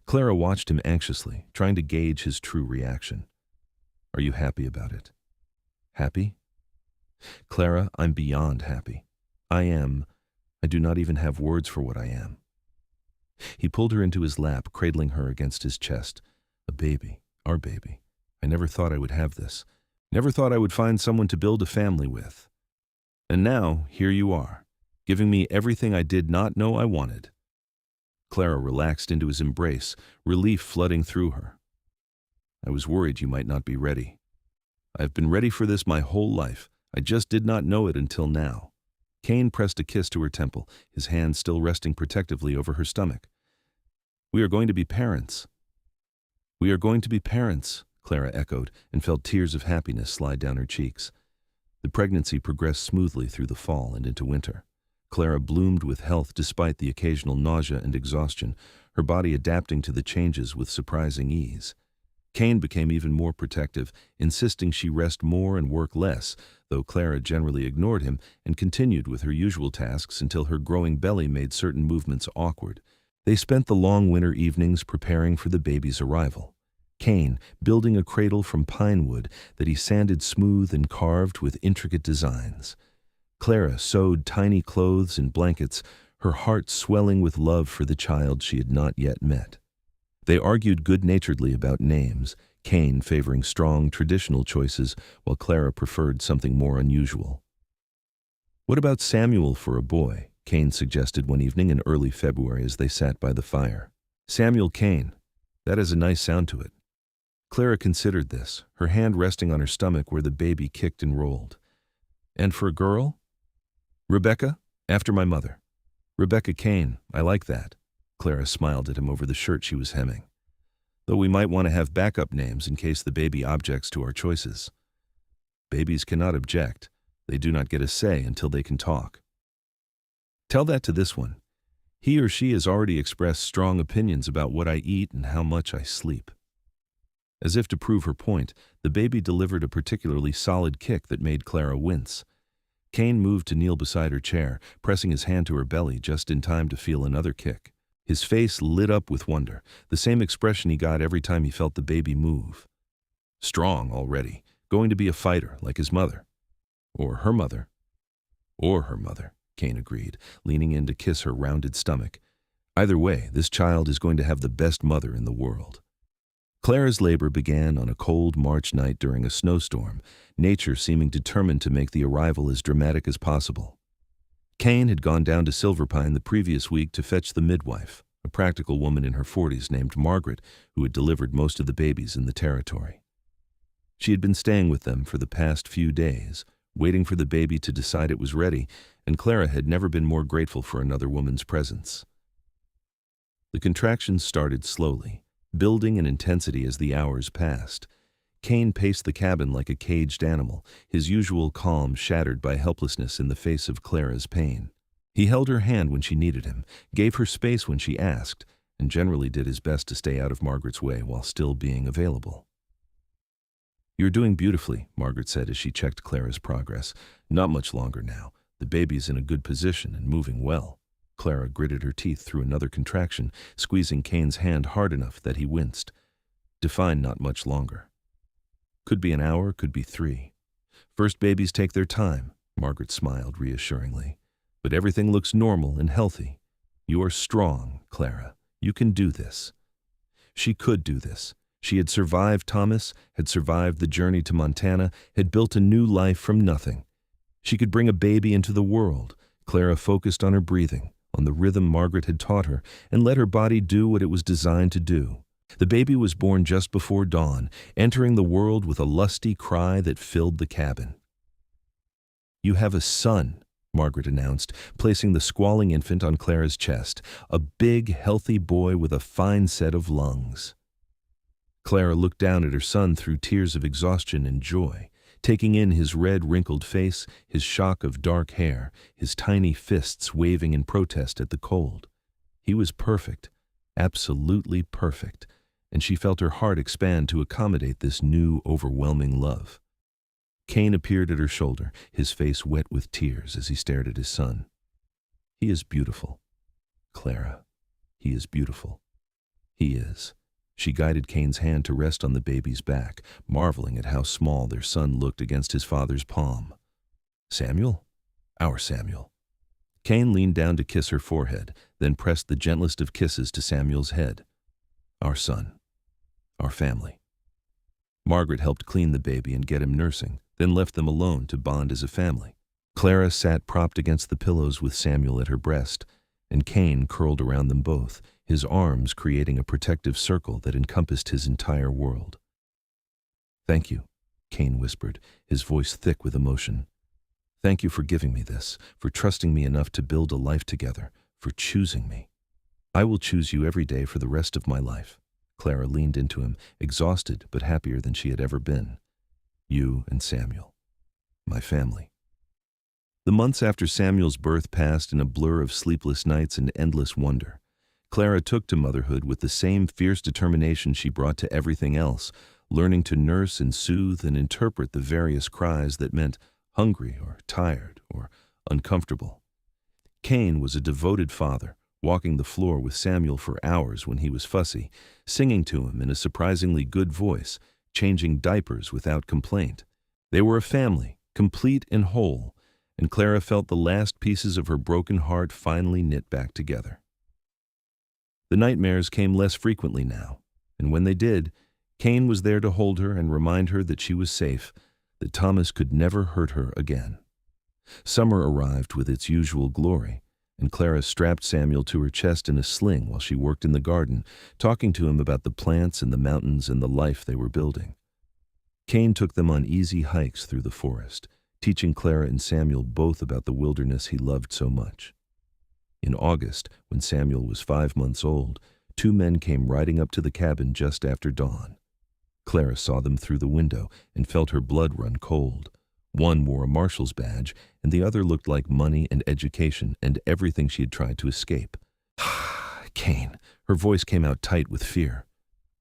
Clara watched him anxiously, trying to gauge his true reaction. "Are you happy about it?" "Happy?" "Clara, I'm beyond happy. I do not even have words for what I am." He pulled her into his lap, cradling her against his chest. "A baby, our baby. I never thought I would have this. Never thought I would find someone to build a family with. And now, here you are, giving me everything I did not know I wanted." Clara relaxed into his embrace, relief flooding through her. I was worried you might not be ready. I've been ready for this my whole life. I just did not know it until now. Kane pressed a kiss to her temple, his hand still resting protectively over her stomach. We are going to be parents. We are going to be parents, Clara echoed, and felt tears of happiness slide down her cheeks. The pregnancy progressed smoothly through the fall and into winter. Clara bloomed with health despite the occasional nausea and exhaustion, her body adapting to the changes with surprising ease. Kane became even more protective, insisting she rest more and work less, though Clara generally ignored him and continued with her usual tasks until her growing belly made certain movements awkward. They spent the long winter evenings preparing for the baby's arrival. Kane building a cradle from pine wood that he sanded smooth and carved with intricate designs. Clara sewed tiny clothes and blankets, her heart swelling with love for the child she had not yet met. They argued good-naturedly about names, Kane favoring strong, traditional choices, while Clara preferred something more unusual. What about Samuel for a boy? Kane suggested one evening in early February as they sat by the fire. Samuel Kane. That has a nice sound to it. Clara considered this, her hand resting on her stomach where the baby kicked and rolled. And for a girl? Rebecca, after my mother. Rebecca Kane, I like that. Clara smiled at him over the shirt she was hemming. Though we might want to have backup names in case the baby objects to our choices. Babies cannot object. They do not get a say until they can talk. Tell that to this one. He or she has already expressed strong opinions about what I eat and how much I sleep. As if to prove her point, the baby delivered a particularly solid kick that made Clara wince. Kane moved to kneel beside her chair, pressing his hand to her belly just in time to feel another kick. His face lit up with wonder, the same expression he got every time he felt the baby move. Strong already, going to be a fighter like his mother. Or her mother. Or her mother, Kane agreed, leaning in to kiss her rounded stomach. Either way, this child is going to have the best mother in the world. Clara's labor began on a cold March night during a snowstorm, nature seeming determined to make the arrival as dramatic as possible. Kane had gone down to Silverpine the previous week to fetch the midwife, a practical woman in her 40s named Margaret, who had delivered most of the babies in the territory. She had been staying with them for the past few days, waiting for the baby to decide it was ready, and Clara had never been more grateful for another woman's presence. The contractions started slowly, building in intensity as the hours passed. Kane paced the cabin like a caged animal, his usual calm shattered by helplessness in the face of Clara's pain. He held her hand when she needed him, gave her space when she asked, and generally did his best to stay out of Margaret's way while still being available. You're doing beautifully, Margaret said as she checked Clara's progress. Not much longer now. The baby's in a good position and moving well. Clara gritted her teeth through another contraction, squeezing Kane's hand hard enough that he winced. Define not much longer. Could be an hour, could be 3. First babies take their time, Margaret smiled reassuringly. But everything looks normal and healthy. You are strong, Clara. You can do this. She could do this. She had survived Thomas, had survived the journey to Montana, had built a new life from nothing. She could bring a baby into the world. Clara focused on her breathing, on the rhythm Margaret had taught her, and let her body do what it was designed to do. The baby was born just before dawn, entering the world with a lusty cry that filled the cabin. You have a son, Margaret announced, placing the squalling infant on Clara's chest, a big, healthy boy with a fine set of lungs. Clara looked down at her son through tears of exhaustion and joy, taking in his red, wrinkled face, his shock of dark hair, his tiny fists waving in protest at the cold. He was perfect, absolutely perfect, and she felt her heart expand to accommodate this new, overwhelming love. Kane appeared at her shoulder, his face wet with tears as he stared at his son. He is beautiful. Clara, he is beautiful. He is. She guided Kane's hand to rest on the baby's back, marveling at how small their son looked against his father's palm. Samuel? Our Samuel. Kane leaned down to kiss her forehead, then pressed the gentlest of kisses to Samuel's head. Our son. Our family. Margaret helped clean the baby and get him nursing, then left them alone to bond as a family. Clara sat propped against the pillows with Samuel at her breast. and Kane curled around them both, his arms creating a protective circle that encompassed his entire world. "Thank you," Kane whispered, his voice thick with emotion. "Thank you for giving me this, for trusting me enough to build a life together, for choosing me. I will choose you every day for the rest of my life." Clara leaned into him, exhausted but happier than she had ever been. "You and Samuel. My family." The months after Samuel's birth passed in a blur of sleepless nights and endless wonder. Clara took to motherhood with the same fierce determination she brought to everything else, learning to nurse and soothe and interpret the various cries that meant hungry or tired or uncomfortable. Kane was a devoted father, walking the floor with Samuel for hours when he was fussy, singing to him in a surprisingly good voice, changing diapers without complaint. They were a family, complete and whole, and Clara felt the last pieces of her broken heart finally knit back together. The nightmares came less frequently now, and when they did, Kane was there to hold her and remind her that she was safe, that Thomas could never hurt her again. Summer arrived with its usual glory, and Clara strapped Samuel to her chest in a sling while she worked in the garden, talking to him about the plants and the mountains and the life they were building. Kane took them on easy hikes through the forest, teaching Clara and Samuel both about the wilderness he loved so much. In August, when Samuel was 5 months old, 2 men came riding up to the cabin just after dawn. Clara saw them through the window and felt her blood run cold. One wore a marshal's badge, and the other looked like money and education and everything she had tried to escape. "Kane," her voice came out tight with fear.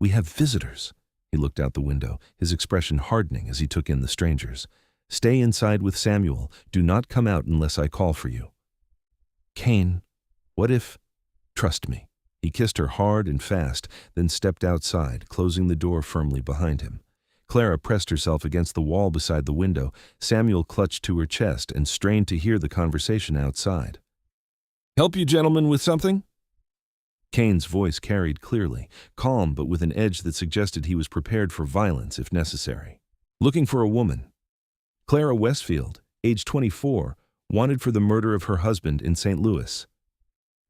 "We have visitors." He looked out the window, his expression hardening as he took in the strangers. "Stay inside with Samuel. Do not come out unless I call for you." "Kane, what if—" "Trust me." He kissed her hard and fast, then stepped outside, closing the door firmly behind him. Clara pressed herself against the wall beside the window. Samuel clutched to her chest and strained to hear the conversation outside. "Help you gentlemen with something?" Kane's voice carried clearly, calm but with an edge that suggested he was prepared for violence if necessary. "Looking for a woman. Clara Westfield, age 24, wanted for the murder of her husband in St. Louis."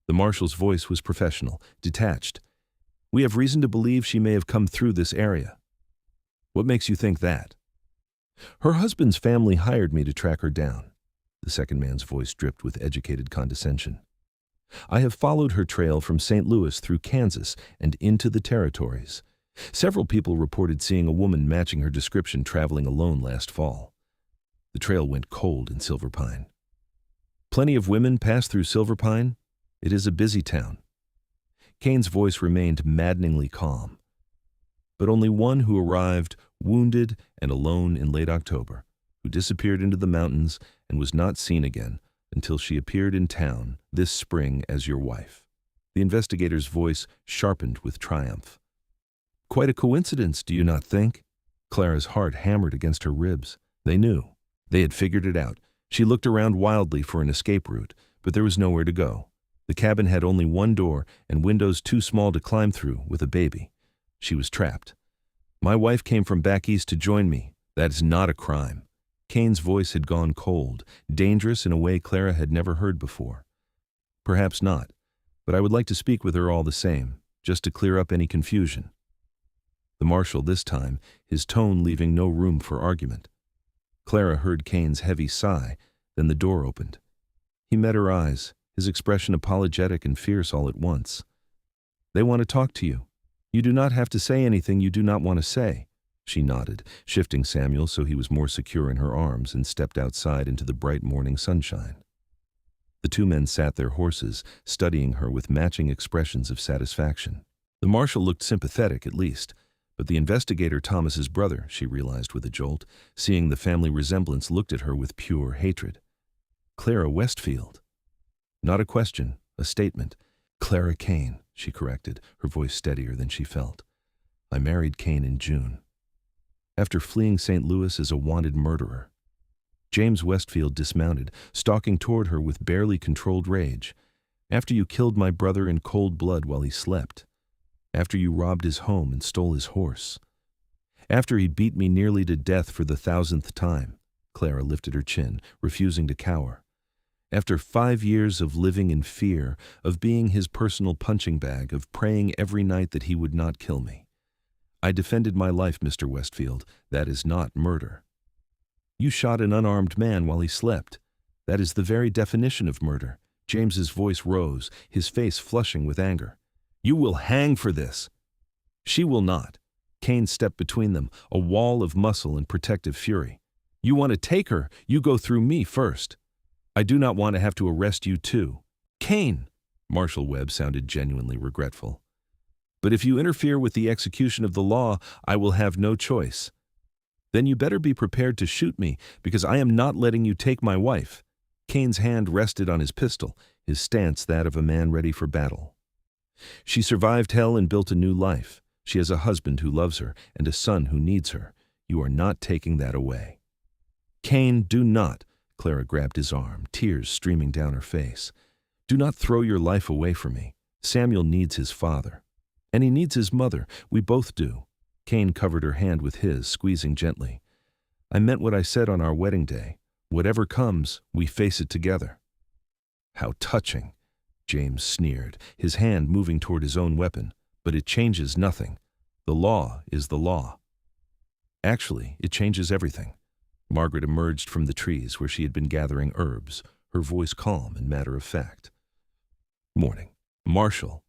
The marshal's voice was professional, detached. "We have reason to believe she may have come through this area." "What makes you think that?" "Her husband's family hired me to track her down." The second man's voice dripped with educated condescension. "I have followed her trail from St. Louis through Kansas and into the territories. Several people reported seeing a woman matching her description traveling alone last fall. The trail went cold in Silverpine." "Plenty of women pass through Silverpine? It is a busy town." Kane's voice remained maddeningly calm. "But only one who arrived, wounded and alone in late October, who disappeared into the mountains and was not seen again until she appeared in town this spring as your wife." The investigator's voice sharpened with triumph. "Quite a coincidence, do you not think?" Clara's heart hammered against her ribs. They knew. They had figured it out. She looked around wildly for an escape route, but there was nowhere to go. The cabin had only one door and windows too small to climb through with a baby. She was trapped. "My wife came from back east to join me. That is not a crime." Kane's voice had gone cold, dangerous in a way Clara had never heard before. "Perhaps not, but I would like to speak with her all the same, just to clear up any confusion." The marshal this time, his tone leaving no room for argument. Clara heard Kane's heavy sigh, then the door opened. He met her eyes, his expression apologetic and fierce all at once. "They want to talk to you. You do not have to say anything you do not want to say." She nodded, shifting Samuel so he was more secure in her arms, and stepped outside into the bright morning sunshine. The 2 men sat their horses, studying her with matching expressions of satisfaction. The marshal looked sympathetic at least, but the investigator, Thomas's brother, she realized with a jolt, seeing the family resemblance, looked at her with pure hatred. "Clara Westfield." Not a question, a statement. "Clara Kane," she corrected, her voice steadier than she felt. "I married Kane in June, after fleeing St. Louis as a wanted murderer." James Westfield dismounted, stalking toward her with barely controlled rage. "After you killed my brother in cold blood while he slept. After you robbed his home and stole his horse. After he beat me nearly to death for the 1,000th time." Clara lifted her chin, refusing to cower. After 5 years of living in fear, of being his personal punching bag, of praying every night that he would not kill me. I defended my life, Mr. Westfield. That is not murder. You shot an unarmed man while he slept. That is the very definition of murder. James's voice rose, his face flushing with anger. You will hang for this. She will not. Kane stepped between them, a wall of muscle and protective fury. You want to take her, you go through me first. I do not want to have to arrest you too. Kane! Marshal Webb sounded genuinely regretful. But if you interfere with the execution of the law, I will have no choice. Then you better be prepared to shoot me, because I am not letting you take my wife. Kane's hand rested on his pistol, his stance that of a man ready for battle. She survived hell and built a new life. She has a husband who loves her and a son who needs her. You are not taking that away. Kane, do not. Clara grabbed his arm, tears streaming down her face. Do not throw your life away for me. Samuel needs his father. And he needs his mother. We both do. Kane covered her hand with his, squeezing gently. I meant what I said on our wedding day. Whatever comes, we face it together. How touching, James sneered, his hand moving toward his own weapon. But it changes nothing. The law is the law. Actually, it changes everything. Margaret emerged from the trees where she had been gathering herbs, her voice calm and matter-of-fact. Morning. Marshal.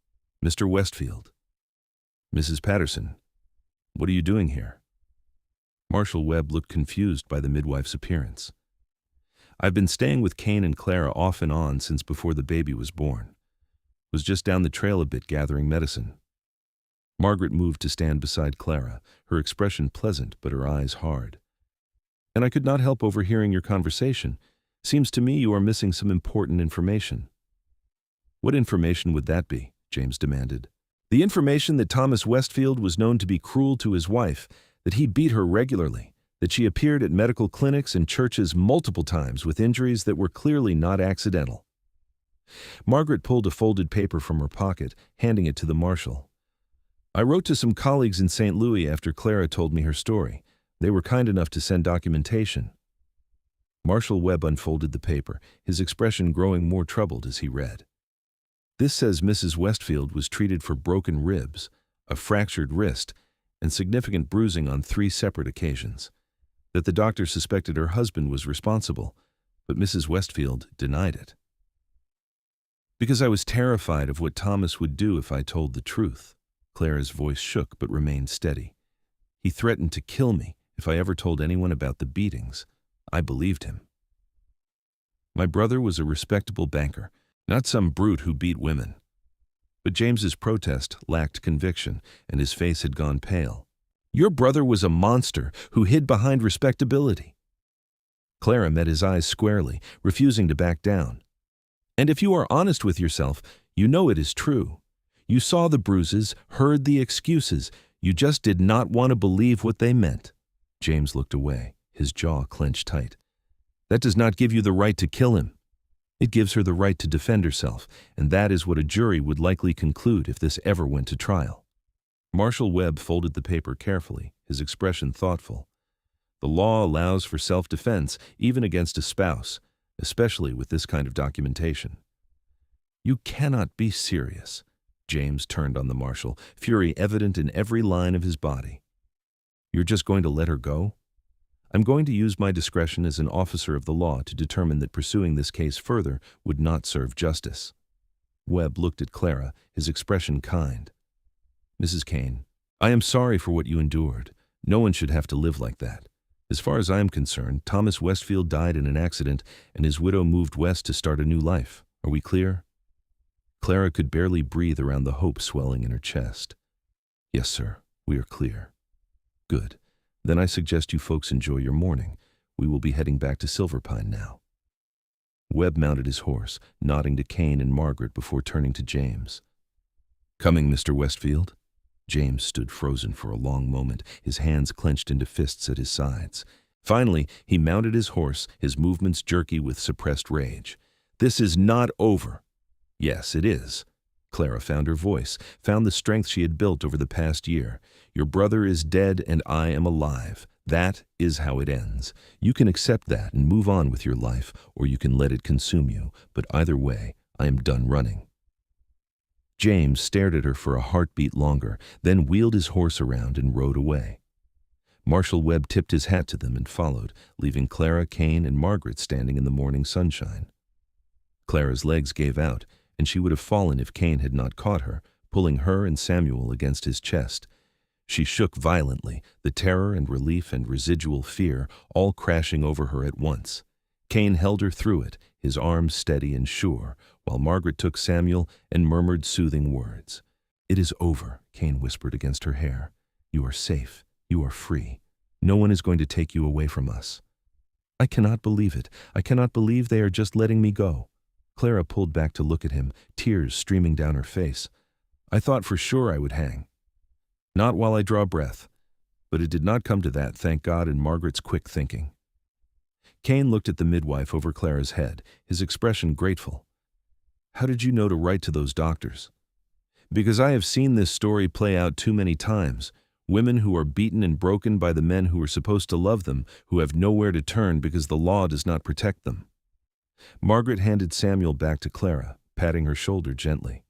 Mr. Westfield. Mrs. Patterson. What are you doing here? Marshal Webb looked confused by the midwife's appearance. I've been staying with Kane and Clara off and on since before the baby was born. Was just down the trail a bit gathering medicine. Margaret moved to stand beside Clara, her expression pleasant but her eyes hard. And I could not help overhearing your conversation. Seems to me you are missing some important information. What information would that be? James demanded. The information that Thomas Westfield was known to be cruel to his wife, that he beat her regularly, that she appeared at medical clinics and churches multiple times with injuries that were clearly not accidental. Margaret pulled a folded paper from her pocket, handing it to the marshal. I wrote to some colleagues in St. Louis after Clara told me her story. They were kind enough to send documentation. Marshal Webb unfolded the paper, his expression growing more troubled as he read. This says Mrs. Westfield was treated for broken ribs, a fractured wrist, and significant bruising on 3 separate occasions. That the doctor suspected her husband was responsible, but Mrs. Westfield denied it. Because I was terrified of what Thomas would do if I told the truth. Clara's voice shook but remained steady. He threatened to kill me if I ever told anyone about the beatings. I believed him. My brother was a respectable banker, not some brute who beat women. But James's protest lacked conviction, and his face had gone pale. Your brother was a monster who hid behind respectability. Clara met his eyes squarely, refusing to back down. And if you are honest with yourself, you know it is true. You saw the bruises, heard the excuses. You just did not want to believe what they meant. James looked away, his jaw clenched tight. That does not give you the right to kill him. It gives her the right to defend herself, and that is what a jury would likely conclude if this ever went to trial. Marshal Webb folded the paper carefully, his expression thoughtful. The law allows for self-defense, even against a spouse, especially with this kind of documentation. You cannot be serious. James turned on the marshal, fury evident in every line of his body. You're just going to let her go? I'm going to use my discretion as an officer of the law to determine that pursuing this case further would not serve justice. Webb looked at Clara, his expression kind. Mrs. Kane, I am sorry for what you endured. No one should have to live like that. As far as I am concerned, Thomas Westfield died in an accident and his widow moved west to start a new life. Are we clear? Clara could barely breathe around the hope swelling in her chest. Yes, sir, we are clear. Good. Then I suggest you folks enjoy your morning. We will be heading back to Silverpine now. Webb mounted his horse, nodding to Kane and Margaret before turning to James. Coming, Mr. Westfield? James stood frozen for a long moment, his hands clenched into fists at his sides. Finally, he mounted his horse, his movements jerky with suppressed rage. This is not over. Yes, it is. Clara found her voice, found the strength she had built over the past year. Your brother is dead and I am alive. That is how it ends. You can accept that and move on with your life, or you can let it consume you, but either way, I am done running." James stared at her for a heartbeat longer, then wheeled his horse around and rode away. Marshal Webb tipped his hat to them and followed, leaving Clara, Kane, and Margaret standing in the morning sunshine. Clara's legs gave out, and she would have fallen if Kane had not caught her, pulling her and Samuel against his chest. She shook violently, the terror and relief and residual fear all crashing over her at once. Kane held her through it, his arms steady and sure, while Margaret took Samuel and murmured soothing words. "It is over," Kane whispered against her hair. "You are safe. You are free. No one is going to take you away from us." "I cannot believe it. I cannot believe they are just letting me go." Clara pulled back to look at him, tears streaming down her face. "I thought for sure I would hang. Not while I draw breath." But it did not come to that, thank God, in Margaret's quick thinking. Kane looked at the midwife over Clara's head, his expression grateful. "How did you know to write to those doctors?" "Because I have seen this story play out too many times. Women who are beaten and broken by the men who are supposed to love them, who have nowhere to turn because the law does not protect them." Margaret handed Samuel back to Clara, patting her shoulder gently.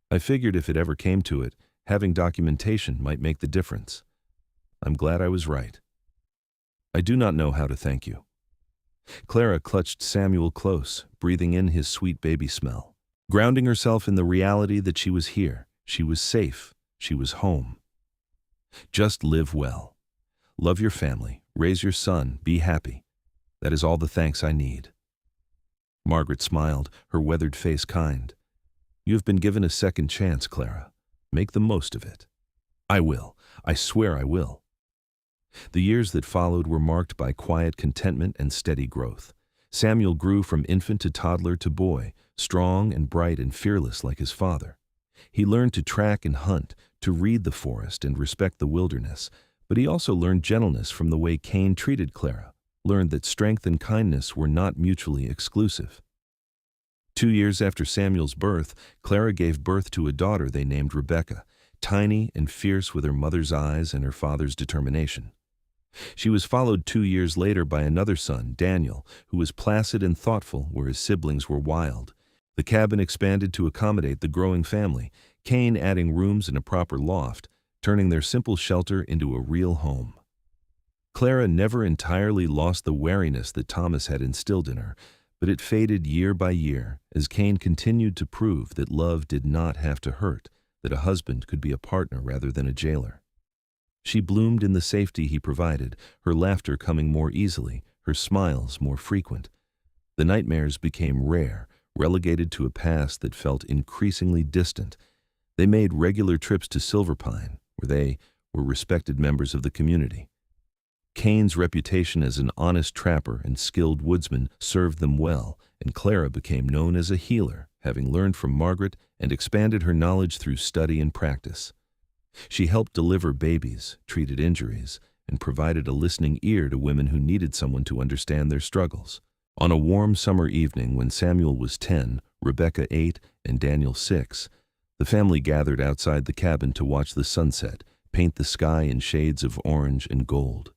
"I figured if it ever came to it, having documentation might make the difference. I'm glad I was right. I do not know how to thank you." Clara clutched Samuel close, breathing in his sweet baby smell, grounding herself in the reality that she was here, she was safe, she was home. "Just live well. Love your family, raise your son, be happy. That is all the thanks I need." Margaret smiled, her weathered face kind. "You have been given a second chance, Clara. Make the most of it." "I will. I swear I will." The years that followed were marked by quiet contentment and steady growth. Samuel grew from infant to toddler to boy, strong and bright and fearless like his father. He learned to track and hunt, to read the forest and respect the wilderness, but he also learned gentleness from the way Kane treated Clara, learned that strength and kindness were not mutually exclusive. 2 years after Samuel's birth, Clara gave birth to a daughter they named Rebecca, tiny and fierce with her mother's eyes and her father's determination. She was followed 2 years later by another son, Daniel, who was placid and thoughtful where his siblings were wild. The cabin expanded to accommodate the growing family, Kane adding rooms and a proper loft, turning their simple shelter into a real home. Clara never entirely lost the wariness that Thomas had instilled in her, but it faded year by year as Kane continued to prove that love did not have to hurt, that a husband could be a partner rather than a jailer. She bloomed in the safety he provided, her laughter coming more easily, her smiles more frequent. The nightmares became rare, relegated to a past that felt increasingly distant. They made regular trips to Silverpine, where they were respected members of the community. Kane's reputation as an honest trapper and skilled woodsman served them well, and Clara became known as a healer, having learned from Margaret and expanded her knowledge through study and practice. She helped deliver babies, treated injuries, and provided a listening ear to women who needed someone to understand their struggles. On a warm summer evening when Samuel was 10, Rebecca 8, and Daniel 6, the family gathered outside the cabin to watch the sunset, paint the sky in shades of orange and gold.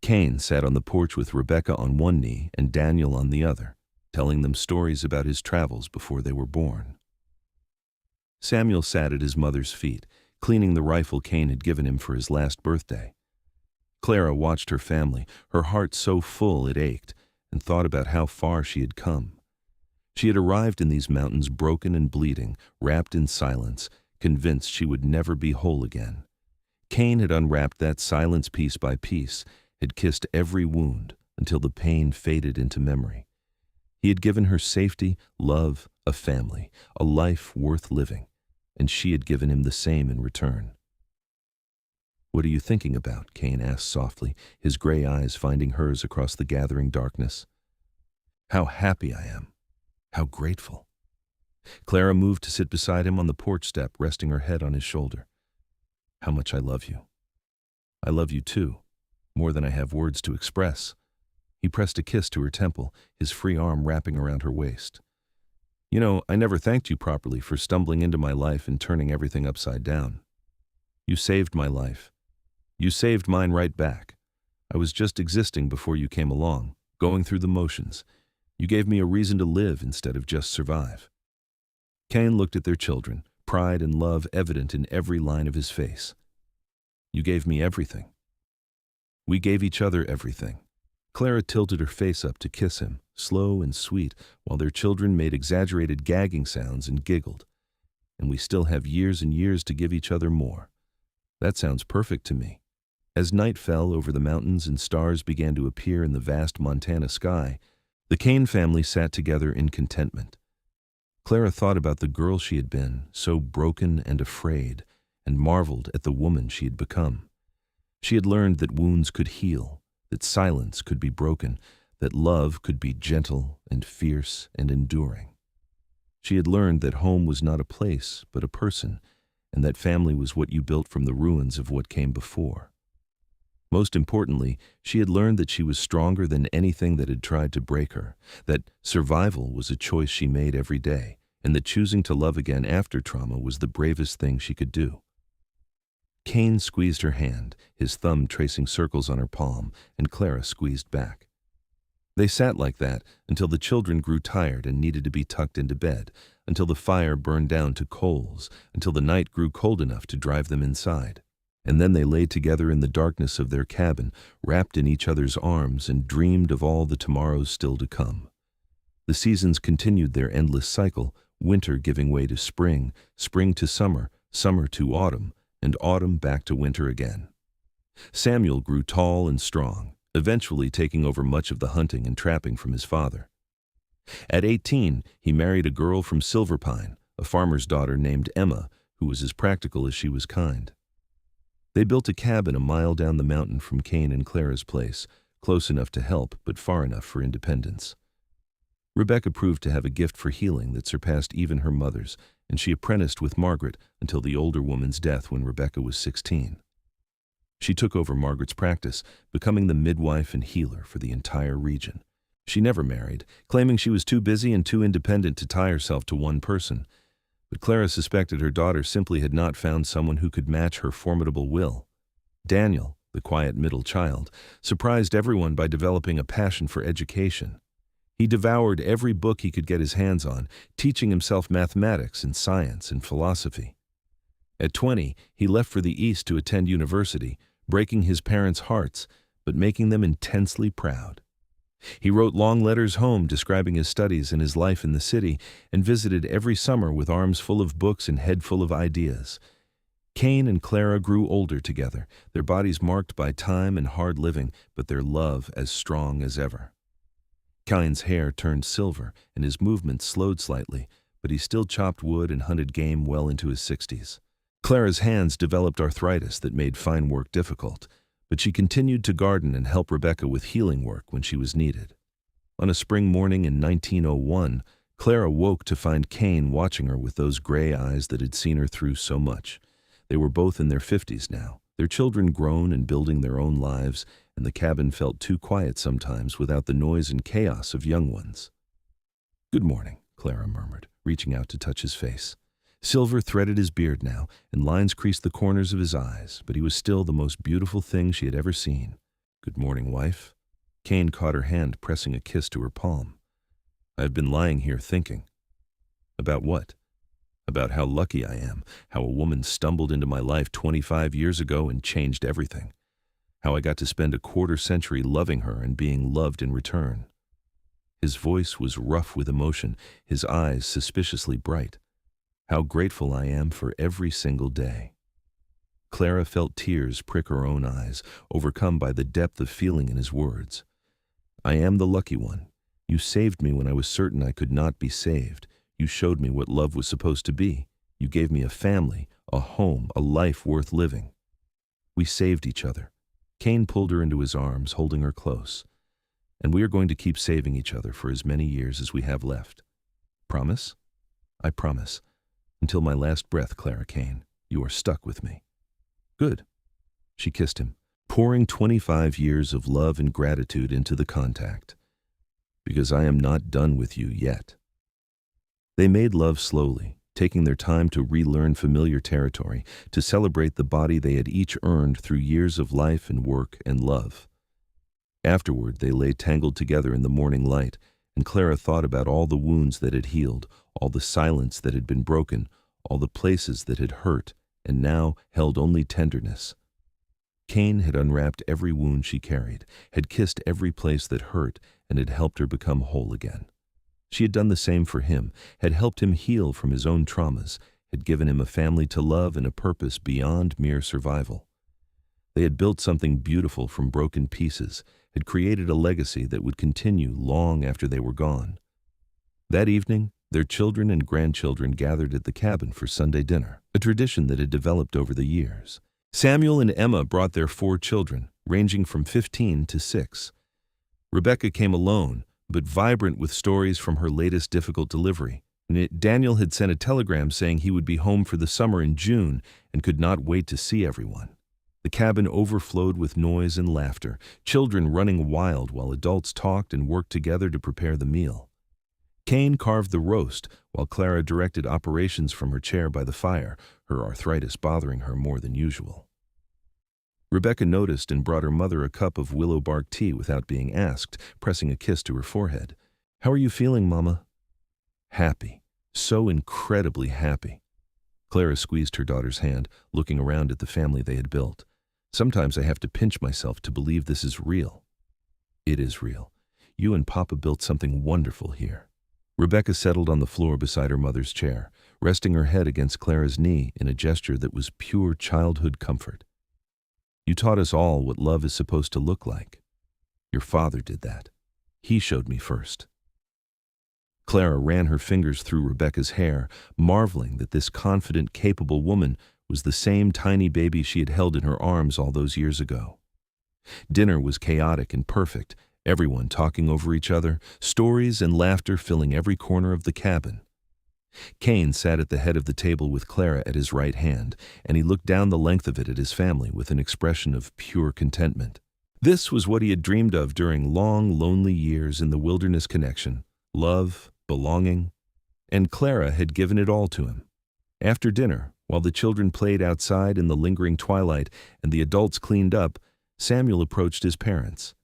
Kane sat on the porch with Rebecca on one knee and Daniel on the other, telling them stories about his travels before they were born. Samuel sat at his mother's feet, cleaning the rifle Kane had given him for his last birthday. Clara watched her family, her heart so full it ached, and thought about how far she had come. She had arrived in these mountains broken and bleeding, wrapped in silence, convinced she would never be whole again. Kane had unwrapped that silence piece by piece, had kissed every wound until the pain faded into memory. He had given her safety, love, a family, a life worth living, and she had given him the same in return. "What are you thinking about?" Kane asked softly, his gray eyes finding hers across the gathering darkness. "How happy I am. How grateful." Clara moved to sit beside him on the porch step, resting her head on his shoulder. "How much I love you. I love you too, more than I have words to express." He pressed a kiss to her temple, his free arm wrapping around her waist. "You know, I never thanked you properly for stumbling into my life and turning everything upside down. You saved my life. You saved mine right back. I was just existing before you came along, going through the motions. You gave me a reason to live instead of just survive." Kane looked at their children, pride and love evident in every line of his face. "You gave me everything." "We gave each other everything." Clara tilted her face up to kiss him, slow and sweet, while their children made exaggerated gagging sounds and giggled. "And we still have years and years to give each other more." "That sounds perfect to me." As night fell over the mountains and stars began to appear in the vast Montana sky, the Kane family sat together in contentment. Clara thought about the girl she had been, so broken and afraid, and marveled at the woman she had become. She had learned that wounds could heal, that silence could be broken, that love could be gentle and fierce and enduring. She had learned that home was not a place, but a person, and that family was what you built from the ruins of what came before. Most importantly, she had learned that she was stronger than anything that had tried to break her, that survival was a choice she made every day, and that choosing to love again after trauma was the bravest thing she could do. Kane squeezed her hand, his thumb tracing circles on her palm, and Clara squeezed back. They sat like that until the children grew tired and needed to be tucked into bed, until the fire burned down to coals, until the night grew cold enough to drive them inside. And then they lay together in the darkness of their cabin, wrapped in each other's arms, and dreamed of all the tomorrows still to come. The seasons continued their endless cycle, winter giving way to spring, spring to summer, summer to autumn, and autumn back to winter again. Samuel grew tall and strong, eventually taking over much of the hunting and trapping from his father. At 18, he married a girl from Silverpine, a farmer's daughter named Emma, who was as practical as she was kind. They built a cabin a mile down the mountain from Kane and Clara's place, close enough to help but far enough for independence. Rebecca proved to have a gift for healing that surpassed even her mother's, and she apprenticed with Margaret until the older woman's death when Rebecca was 16. She took over Margaret's practice, becoming the midwife and healer for the entire region. She never married, claiming she was too busy and too independent to tie herself to one person. But Clara suspected her daughter simply had not found someone who could match her formidable will. Daniel, the quiet middle child, surprised everyone by developing a passion for education. He devoured every book he could get his hands on, teaching himself mathematics and science and philosophy. At 20, he left for the East to attend university, breaking his parents' hearts, but making them intensely proud. He wrote long letters home describing his studies and his life in the city, and visited every summer with arms full of books and head full of ideas. Kane and Clara grew older together, their bodies marked by time and hard living, but their love as strong as ever. Kane's hair turned silver, and his movements slowed slightly, but he still chopped wood and hunted game well into his 60s. Clara's hands developed arthritis that made fine work difficult, but she continued to garden and help Rebecca with healing work when she was needed. On a spring morning in 1901, Clara woke to find Kane watching her with those gray eyes that had seen her through so much. They were both in their 50s now, their children grown and building their own lives, and the cabin felt too quiet sometimes without the noise and chaos of young ones. "Good morning," Clara murmured, reaching out to touch his face. Silver threaded his beard now, and lines creased the corners of his eyes, but he was still the most beautiful thing she had ever seen. "Good morning, wife." Kane caught her hand, pressing a kiss to her palm. "I've been lying here thinking." "About what?" "About how lucky I am, how a woman stumbled into my life 25 years ago and changed everything. How I got to spend a quarter century loving her and being loved in return." His voice was rough with emotion, his eyes suspiciously bright. "How grateful I am for every single day." Clara felt tears prick her own eyes, overcome by the depth of feeling in his words. "I am the lucky one. You saved me when I was certain I could not be saved. You showed me what love was supposed to be. You gave me a family, a home, a life worth living. We saved each other." Kane pulled her into his arms, holding her close. "And we are going to keep saving each other for as many years as we have left. Promise?" "I promise. Until my last breath, Clara Kane. You are stuck with me." "Good." She kissed him, pouring 25 years of love and gratitude into the contact. "Because I am not done with you yet." They made love slowly, taking their time to relearn familiar territory, to celebrate the body they had each earned through years of life and work and love. Afterward, they lay tangled together in the morning light, and Clara thought about all the wounds that had healed, all the silence that had been broken, all the places that had hurt, and now held only tenderness. Kane had unwrapped every wound she carried, had kissed every place that hurt, and had helped her become whole again. She had done the same for him, had helped him heal from his own traumas, had given him a family to love and a purpose beyond mere survival. They had built something beautiful from broken pieces, had created a legacy that would continue long after they were gone. That evening, their children and grandchildren gathered at the cabin for Sunday dinner, a tradition that had developed over the years. Samuel and Emma brought their 4 children, ranging from 15 to 6. Rebecca came alone, but vibrant with stories from her latest difficult delivery. Daniel had sent a telegram saying he would be home for the summer in June and could not wait to see everyone. The cabin overflowed with noise and laughter, children running wild while adults talked and worked together to prepare the meal. Kane carved the roast, while Clara directed operations from her chair by the fire, her arthritis bothering her more than usual. Rebecca noticed and brought her mother a cup of willow bark tea without being asked, pressing a kiss to her forehead. "How are you feeling, Mama?" "Happy. So incredibly happy." Clara squeezed her daughter's hand, looking around at the family they had built. "Sometimes I have to pinch myself to believe this is real." "It is real. You and Papa built something wonderful here." Rebecca settled on the floor beside her mother's chair, resting her head against Clara's knee in a gesture that was pure childhood comfort. "You taught us all what love is supposed to look like. Your father did that. He showed me first." Clara ran her fingers through Rebecca's hair, marveling that this confident, capable woman was the same tiny baby she had held in her arms all those years ago. Dinner was chaotic and perfect, everyone talking over each other, stories and laughter filling every corner of the cabin. Kane sat at the head of the table with Clara at his right hand, and he looked down the length of it at his family with an expression of pure contentment. This was what he had dreamed of during long, lonely years in the Wilderness Connection: love, belonging, and Clara had given it all to him. After dinner, while the children played outside in the lingering twilight and the adults cleaned up, Samuel approached his parents.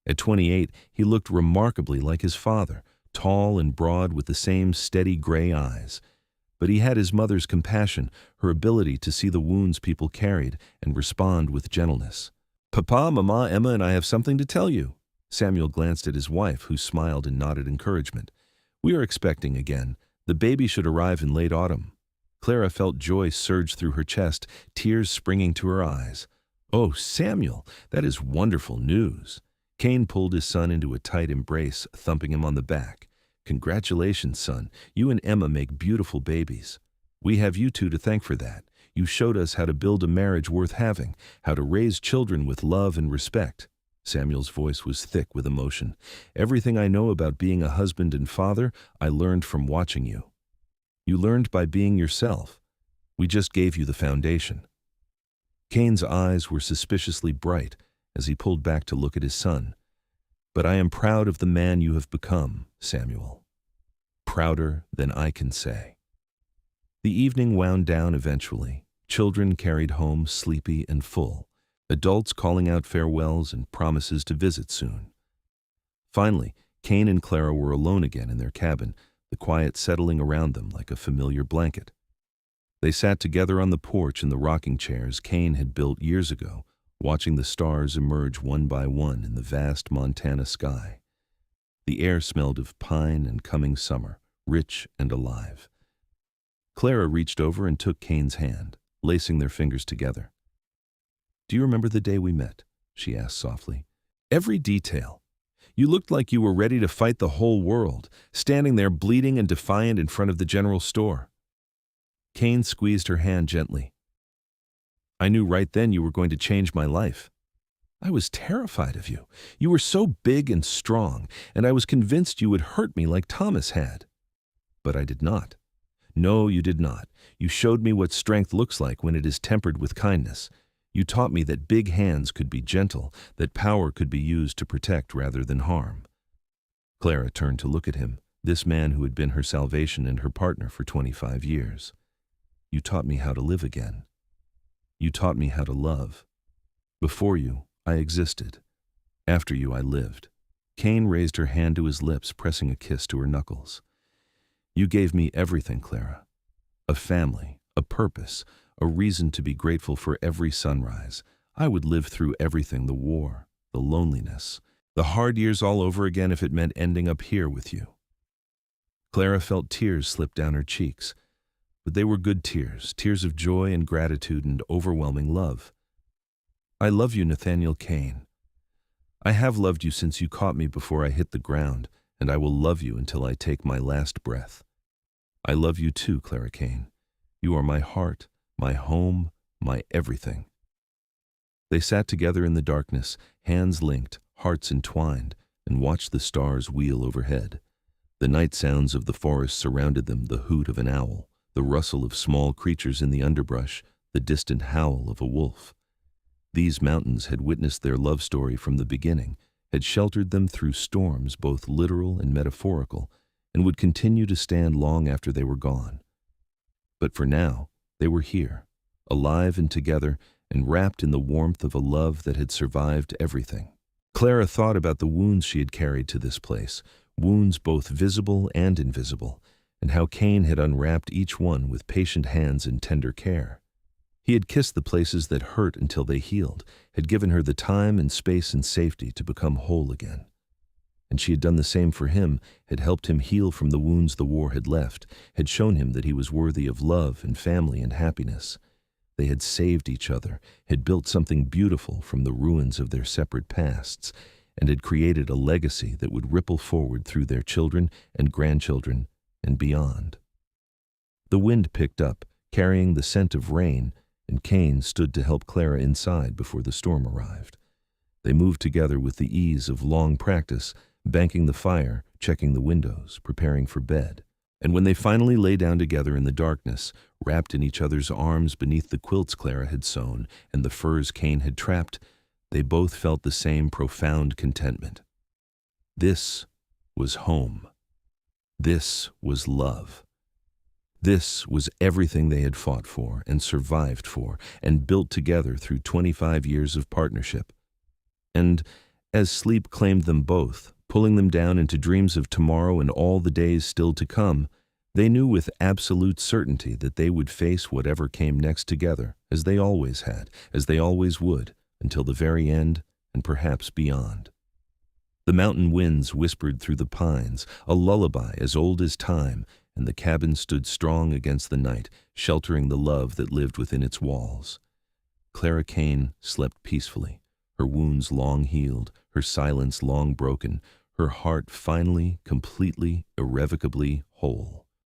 At 28, he looked remarkably like his father, tall and broad with the same steady gray eyes. But he had his mother's compassion, her ability to see the wounds people carried and respond with gentleness. "Papa, Mama, Emma, and I have something to tell you." Samuel glanced at his wife, who smiled and nodded encouragement. "We are expecting again. The baby should arrive in late autumn." Clara felt joy surge through her chest, tears springing to her eyes. "Oh, Samuel, that is wonderful news." Kane pulled his son into a tight embrace, thumping him on the back. "Congratulations, son. You and Emma make beautiful babies. We have you two to thank for that. You showed us how to build a marriage worth having, how to raise children with love and respect." Samuel's voice was thick with emotion. "Everything I know about being a husband and father, I learned from watching you. You learned by being yourself. We just gave you the foundation." Kane's eyes were suspiciously bright as he pulled back to look at his son. "But I am proud of the man you have become, Samuel. Prouder than I can say." The evening wound down eventually. Children carried home sleepy and full, adults calling out farewells and promises to visit soon. Finally, Kane and Clara were alone again in their cabin, the quiet settling around them like a familiar blanket. They sat together on the porch in the rocking chairs Kane had built years ago, watching the stars emerge one by one in the vast Montana sky. The air smelled of pine and coming summer, rich and alive. Clara reached over and took Kane's hand, lacing their fingers together. "Do you remember the day we met?" she asked softly. "Every detail. You looked like you were ready to fight the whole world, standing there bleeding and defiant in front of the general store." Kane squeezed her hand gently. "I knew right then you were going to change my life. I was terrified of you. You were so big and strong, and I was convinced you would hurt me like Thomas had. But I did not. No, you did not. You showed me what strength looks like when it is tempered with kindness. You taught me that big hands could be gentle, that power could be used to protect rather than harm." Clara turned to look at him, this man who had been her salvation and her partner for 25 years. "You taught me how to live again. You taught me how to love. Before you, I existed. After you, I lived." Kane raised her hand to his lips, pressing a kiss to her knuckles. "You gave me everything, Clara. A family, a purpose, a reason to be grateful for every sunrise. I would live through everything, the war, the loneliness, the hard years all over again if it meant ending up here with you." Clara felt tears slip down her cheeks, but they were good tears, tears of joy and gratitude and overwhelming love. "I love you, Nathaniel Kane. I have loved you since you caught me before I hit the ground, and I will love you until I take my last breath. I love you too, Clara Kane. You are my heart, my home, my everything." They sat together in the darkness, hands linked, hearts entwined, and watched the stars wheel overhead. The night sounds of the forest surrounded them, the hoot of an owl, the rustle of small creatures in the underbrush, the distant howl of a wolf. These mountains had witnessed their love story from the beginning, had sheltered them through storms both literal and metaphorical, and would continue to stand long after they were gone. But for now, they were here, alive and together, and wrapped in the warmth of a love that had survived everything. Clara thought about the wounds she had carried to this place, wounds both visible and invisible, and how Kane had unwrapped each one with patient hands and tender care. He had kissed the places that hurt until they healed, had given her the time and space and safety to become whole again. And she had done the same for him, had helped him heal from the wounds the war had left, had shown him that he was worthy of love and family and happiness. They had saved each other, had built something beautiful from the ruins of their separate pasts, and had created a legacy that would ripple forward through their children and grandchildren and beyond. The wind picked up, carrying the scent of rain, and Kane stood to help Clara inside before the storm arrived. They moved together with the ease of long practice, banking the fire, checking the windows, preparing for bed. And when they finally lay down together in the darkness, wrapped in each other's arms beneath the quilts Clara had sewn and the furs Kane had trapped, they both felt the same profound contentment. This was home. This was love. This was everything they had fought for and survived for and built together through 25 years of partnership. And as sleep claimed them both, pulling them down into dreams of tomorrow and all the days still to come, they knew with absolute certainty that they would face whatever came next together, as they always had, as they always would, until the very end and perhaps beyond. The mountain winds whispered through the pines, a lullaby as old as time, and the cabin stood strong against the night, sheltering the love that lived within its walls. Clara Kane slept peacefully, her wounds long healed, her silence long broken, her heart finally, completely, irrevocably whole.